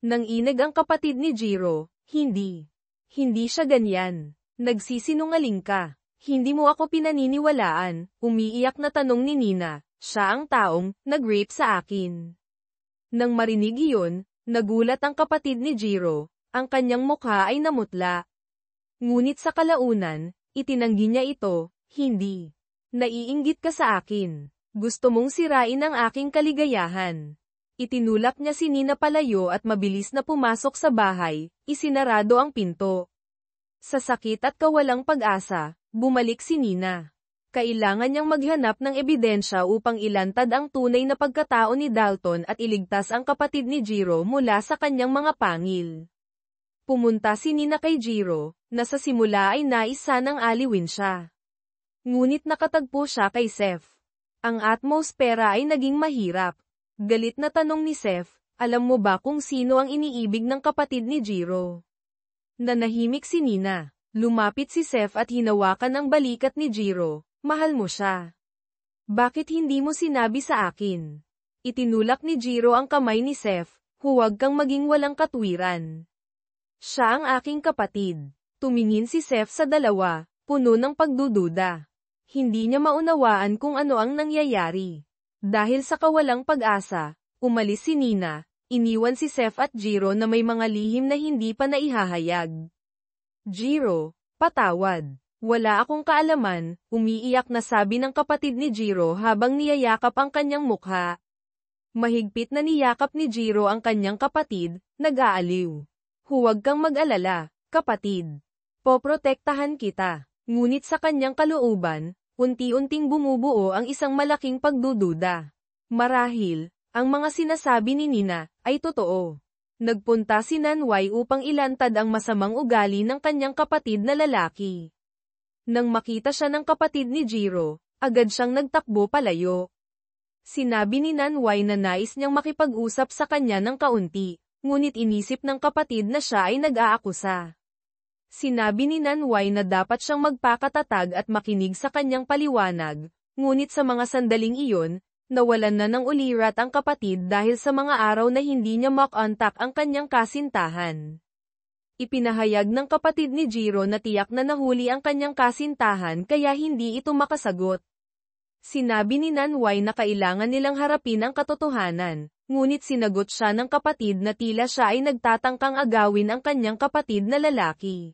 Nang inag ang kapatid ni Jiro, hindi. Hindi siya ganyan. Nagsisinungaling ka. Hindi mo ako pinaniniwalaan, umiiyak na tanong ni Nina. Siya ang taong nag-rape sa akin. Nang marinig iyon, nagulat ang kapatid ni Jiro. Ang kanyang mukha ay namutla. Ngunit sa kalaunan, itinanggi niya ito, hindi. Naiinggit ka sa akin. Gusto mong sirain ang aking kaligayahan. Itinulak niya si Nina palayo at mabilis na pumasok sa bahay, isinarado ang pinto. Sa sakit at kawalang pag-asa, bumalik si Nina. Kailangan niyang maghanap ng ebidensya upang ilantad ang tunay na pagkatao ni Dalton at iligtas ang kapatid ni Jiro mula sa kanyang mga pangil. Pumunta si Nina kay Jiro, na sa simula ay nais sanang aliwin siya. Ngunit nakatagpo siya kay Seth. Ang atmosfera ay naging mahirap. Galit na tanong ni Seth, alam mo ba kung sino ang iniibig ng kapatid ni Jiro? Nanahimik si Nina. Lumapit si Seth at hinawakan ang balikat ni Jiro, mahal mo siya. Bakit hindi mo sinabi sa akin? Itinulak ni Jiro ang kamay ni Seth, huwag kang maging walang katwiran. Siya ang aking kapatid. Tumingin si Seth sa dalawa, puno ng pagdududa. Hindi niya maunawaan kung ano ang nangyayari. Dahil sa kawalang pag-asa, umalis si Nina, iniwan si Seth at Jiro na may mga lihim na hindi pa naihahayag. Jiro, patawad. Wala akong kaalaman, umiiyak na sabi ng kapatid ni Jiro habang niyayakap ang kanyang mukha. Mahigpit na niyakap ni Jiro ang kanyang kapatid, nag-aaliw. Huwag kang mag-alala, kapatid. Poprotektahan kita. Ngunit sa kanyang kalooban, unti-unting bumubuo ang isang malaking pagdududa. Marahil, ang mga sinasabi ni Nina ay totoo. Nagpunta si Nanway upang ilantad ang masamang ugali ng kanyang kapatid na lalaki. Nang makita siya ng kapatid ni Jiro, agad siyang nagtakbo palayo. Sinabi ni Nanway na nais niyang makipag-usap sa kanya ng kaunti, ngunit inisip ng kapatid na siya ay nag-aakusa. Sinabi ni Nanway na dapat siyang magpakatatag at makinig sa kanyang paliwanag, ngunit sa mga sandaling iyon, nawalan na ng ulirat ang kapatid dahil sa mga araw na hindi niya makontak ang kanyang kasintahan. Ipinahayag ng kapatid ni Jiro na tiyak na nahuli ang kanyang kasintahan kaya hindi ito makasagot. Sinabi ni Nanway na kailangan nilang harapin ang katotohanan, ngunit sinagot siya ng kapatid na tila siya ay nagtatangkang agawin ang kanyang kapatid na lalaki.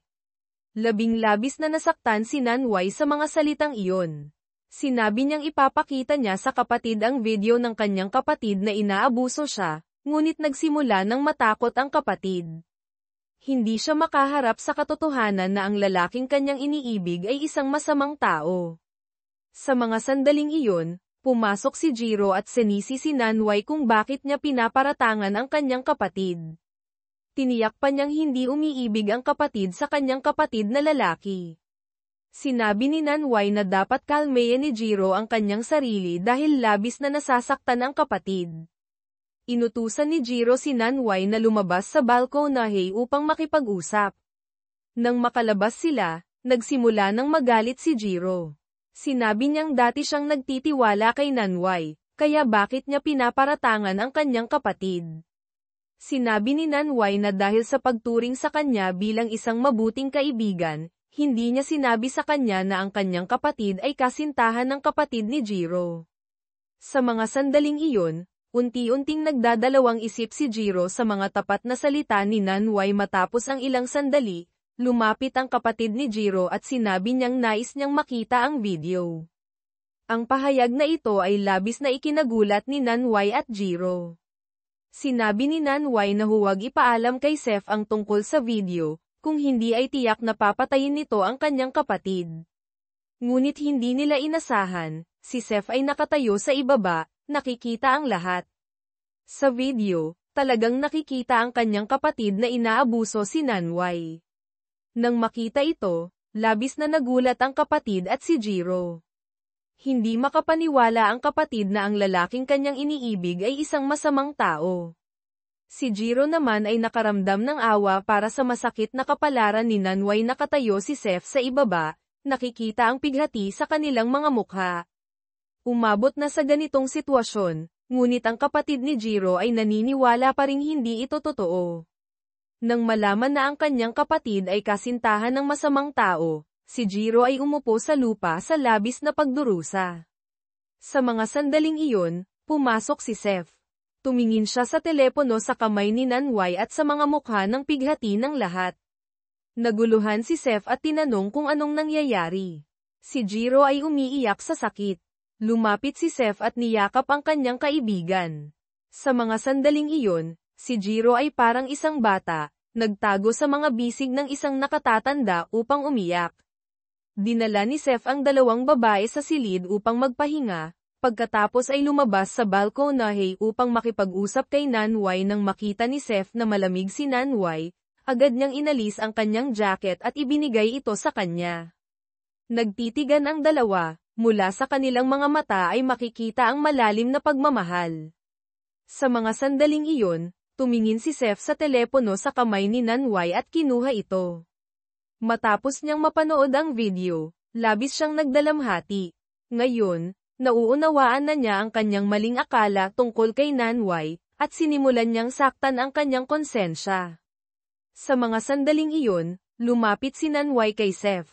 Labing-labis na nasaktan si Nanway sa mga salitang iyon. Sinabi niyang ipapakita niya sa kapatid ang video ng kanyang kapatid na inaabuso siya, ngunit nagsimula ng matakot ang kapatid. Hindi siya makaharap sa katotohanan na ang lalaking kanyang iniibig ay isang masamang tao. Sa mga sandaling iyon, pumasok si Jiro at sinisi si Nanway kung bakit niya pinaparatangan ang kanyang kapatid. Tiniyak pa niyang hindi umiibig ang kapatid sa kanyang kapatid na lalaki. Sinabi ni Nanway na dapat kalmayan ni Jiro ang kanyang sarili dahil labis na nasasaktan ang kapatid. Inutusan ni Jiro si Nanway na lumabas sa balkonahe upang makipag-usap. Nang makalabas sila, nagsimula ng magalit si Jiro. Sinabi niyang dati siyang nagtitiwala kay Nanway, kaya bakit niya pinaparatangan ang kanyang kapatid. Sinabi ni Nanway na dahil sa pagturing sa kanya bilang isang mabuting kaibigan, hindi niya sinabi sa kanya na ang kanyang kapatid ay kasintahan ng kapatid ni Jiro. Sa mga sandaling iyon, unti-unting nagdadalawang isip si Jiro sa mga tapat na salita ni Nanway matapos ang ilang sandali, lumapit ang kapatid ni Jiro at sinabi niyang nais niyang makita ang video. Ang pahayag na ito ay labis na ikinagulat ni Nanway at Jiro. Sinabi ni Nanway na huwag ipaalam kay Seth ang tungkol sa video, kung hindi ay tiyak na papatayin nito ang kanyang kapatid. Ngunit hindi nila inasahan, si Seth ay nakatayo sa ibaba, nakikita ang lahat. Sa video, talagang nakikita ang kanyang kapatid na inaabuso si Nanway. Nang makita ito, labis na nagulat ang kapatid at si Jiro. Hindi makapaniwala ang kapatid na ang lalaking kanyang iniibig ay isang masamang tao. Si Jiro naman ay nakaramdam ng awa para sa masakit na kapalaran ni Nanway. Nakatayo si Seth sa ibaba, nakikita ang pighati sa kanilang mga mukha. Umabot na sa ganitong sitwasyon, ngunit ang kapatid ni Jiro ay naniniwala pa ring hindi ito totoo. Nang malaman na ang kanyang kapatid ay kasintahan ng masamang tao, si Jiro ay umupo sa lupa sa labis na pagdurusa. Sa mga sandaling iyon, pumasok si Seth. Tumingin siya sa telepono sa kamay ni Nanway at sa mga mukha ng pighati ng lahat. Naguluhan si Seth at tinanong kung anong nangyayari. Si Jiro ay umiiyak sa sakit. Lumapit si Seth at niyakap ang kanyang kaibigan. Sa mga sandaling iyon, si Jiro ay parang isang bata, nagtago sa mga bisig ng isang nakatatanda upang umiyak. Dinala ni Seth ang dalawang babae sa silid upang magpahinga, pagkatapos ay lumabas sa balkonahe upang makipag-usap kay Nanway. Nang makita ni Seth na malamig si Nanway, agad niyang inalis ang kanyang jacket at ibinigay ito sa kanya. Nagtitigan ang dalawa. Mula sa kanilang mga mata ay makikita ang malalim na pagmamahal. Sa mga sandaling iyon, tumingin si Seth sa telepono sa kamay ni Nanway at kinuha ito. Matapos niyang mapanood ang video, labis siyang nagdalamhati. Ngayon, nauunawaan na niya ang kanyang maling akala tungkol kay Nanway, at sinimulan niyang saktan ang kanyang konsensya. Sa mga sandaling iyon, lumapit si Nanway kay Seth.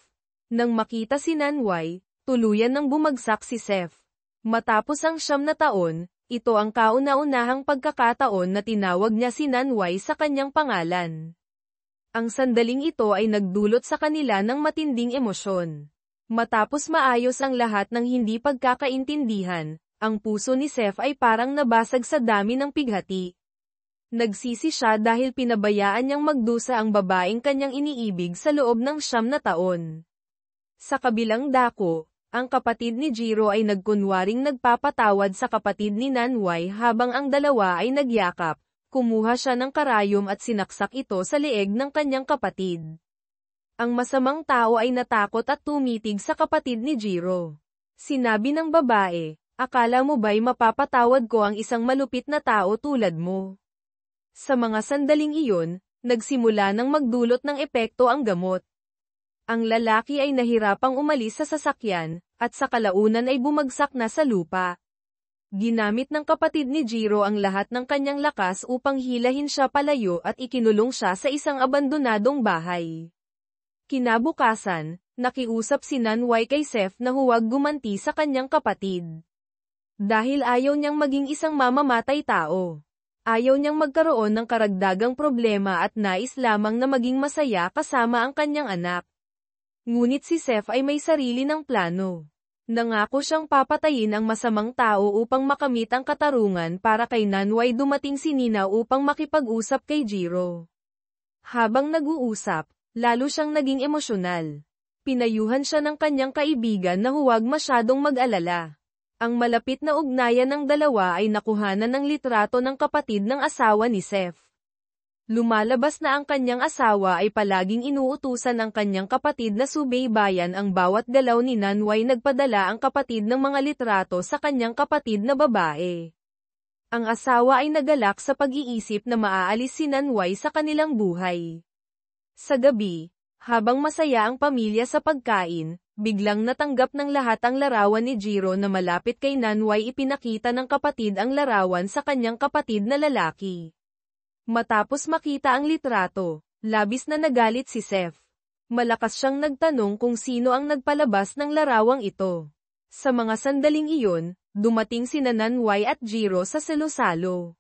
Nang makita si Nanway, tuluyan nang bumagsak si Seth. Matapos ang 9 na taon, ito ang kauna-unahang pagkakataon na tinawag niya si Nanway sa kanyang pangalan. Ang sandaling ito ay nagdulot sa kanila ng matinding emosyon. Matapos maayos ang lahat ng hindi pagkakaintindihan, ang puso ni Seth ay parang nabasag sa dami ng pighati. Nagsisi siya dahil pinabayaan niyang magdusa ang babaeng kanyang iniibig sa loob ng 9 na taon. Sa kabilang dako, ang kapatid ni Jiro ay nagkunwaring nagpapatawad sa kapatid ni Nanway habang ang dalawa ay nagyakap. Kumuha siya ng karayom at sinaksak ito sa leeg ng kanyang kapatid. Ang masamang tao ay natakot at tumitig sa kapatid ni Jiro. Sinabi ng babae, akala mo ba'y mapapatawad ko ang isang malupit na tao tulad mo? Sa mga sandaling iyon, nagsimula ng magdulot ng epekto ang gamot. Ang lalaki ay nahirapang umalis sa sasakyan, at sa kalaunan ay bumagsak na sa lupa. Ginamit ng kapatid ni Jiro ang lahat ng kanyang lakas upang hilahin siya palayo at ikinulong siya sa isang abandonadong bahay. Kinabukasan, nakiusap si Nanway kay Seth na huwag gumanti sa kanyang kapatid. Dahil ayaw niyang maging isang mamamatay tao. Ayaw niyang magkaroon ng karagdagang problema at nais lamang na maging masaya kasama ang kanyang anak. Ngunit si Seth ay may sarili ng plano. Nangako siyang papatayin ang masamang tao upang makamit ang katarungan para kay Nanway. Dumating si Nina upang makipag-usap kay Jiro. Habang nag-uusap, lalo siyang naging emosyonal. Pinayuhan siya ng kanyang kaibigan na huwag masyadong mag-alala. Ang malapit na ugnayan ng dalawa ay nakuhanan ng litrato ng kapatid ng asawa ni Seth. Lumalabas na ang kanyang asawa ay palaging inuutusan ang kanyang kapatid na subaybayan ang bawat galaw ni Nanway. Nagpadala ang kapatid ng mga litrato sa kanyang kapatid na babae. Ang asawa ay nagalak sa pag-iisip na maaalis si Nanway sa kanilang buhay. Sa gabi, habang masaya ang pamilya sa pagkain, biglang natanggap ng lahat ang larawan ni Jiro na malapit kay Nanway. Ipinakita ng kapatid ang larawan sa kanyang kapatid na lalaki. Matapos makita ang litrato, labis na nagalit si Seth. Malakas siyang nagtanong kung sino ang nagpalabas ng larawang ito. Sa mga sandaling iyon, dumating sina Nanway at Jiro sa salo-salo.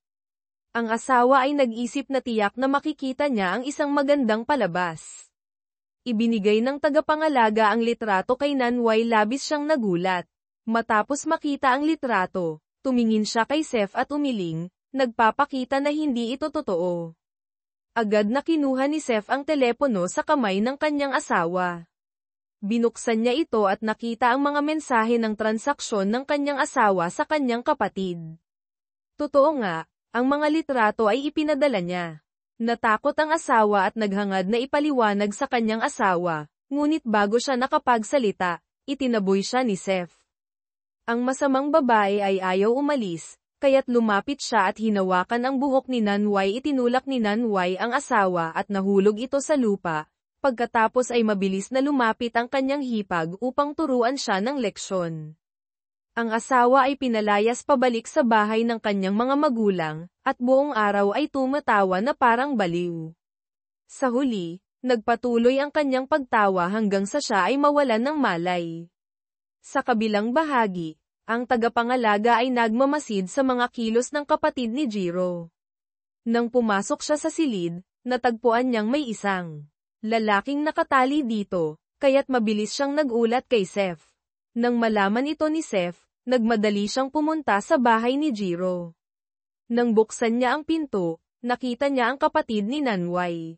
Ang asawa ay nag-isip na tiyak na makikita niya ang isang magandang palabas. Ibinigay ng tagapangalaga ang litrato kay Nanway. Labis siyang nagulat. Matapos makita ang litrato, tumingin siya kay Seth at umiling. Nagpapakita na hindi ito totoo. Agad na kinuha ni Seth ang telepono sa kamay ng kanyang asawa. Binuksan niya ito at nakita ang mga mensahe ng transaksyon ng kanyang asawa sa kanyang kapatid. Totoo nga, ang mga litrato ay ipinadala niya. Natakot ang asawa at naghangad na ipaliwanag sa kanyang asawa, ngunit bago siya nakapagsalita, itinaboy siya ni Seth. Ang masamang babae ay ayaw umalis. Kaya't lumapit siya at hinawakan ang buhok ni Nanway. Itinulak ni Nanway ang asawa at nahulog ito sa lupa. Pagkatapos ay mabilis na lumapit ang kanyang hipag upang turuan siya ng leksyon. Ang asawa ay pinalayas pabalik sa bahay ng kanyang mga magulang, at buong araw ay tumatawa na parang baliw. Sa huli, nagpatuloy ang kanyang pagtawa hanggang sa siya ay mawalan ng malay. Sa kabilang bahagi, ang tagapangalaga ay nagmamasid sa mga kilos ng kapatid ni Jiro. Nang pumasok siya sa silid, natagpuan niyang may isang lalaking nakatali dito, kaya't mabilis siyang nagulat kay Seth. Nang malaman ito ni Seth, nagmadali siyang pumunta sa bahay ni Jiro. Nang buksan niya ang pinto, nakita niya ang kapatid ni Nanway.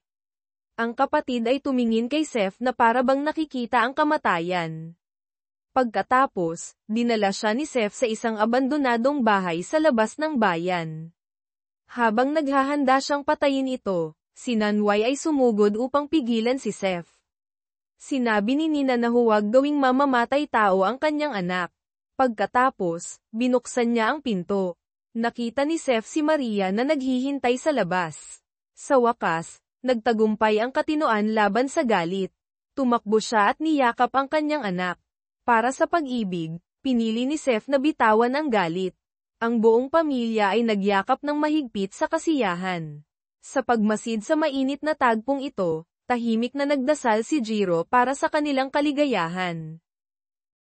Ang kapatid ay tumingin kay Seth na para bang nakikita ang kamatayan. Pagkatapos, dinala siya ni Seth sa isang abandonadong bahay sa labas ng bayan. Habang naghahanda siyang patayin ito, si Nanway ay sumugod upang pigilan si Seth. Sinabi ni Nina na huwag gawing mamamatay tao ang kanyang anak. Pagkatapos, binuksan niya ang pinto. Nakita ni Seth si Maria na naghihintay sa labas. Sa wakas, nagtagumpay ang katinoan laban sa galit. Tumakbo siya at niyakap ang kanyang anak. Para sa pag-ibig, pinili ni Seth na bitawan ang galit. Ang buong pamilya ay nagyakap ng mahigpit sa kasiyahan. Sa pagmasid sa mainit na tagpong ito, tahimik na nagdasal si Jiro para sa kanilang kaligayahan.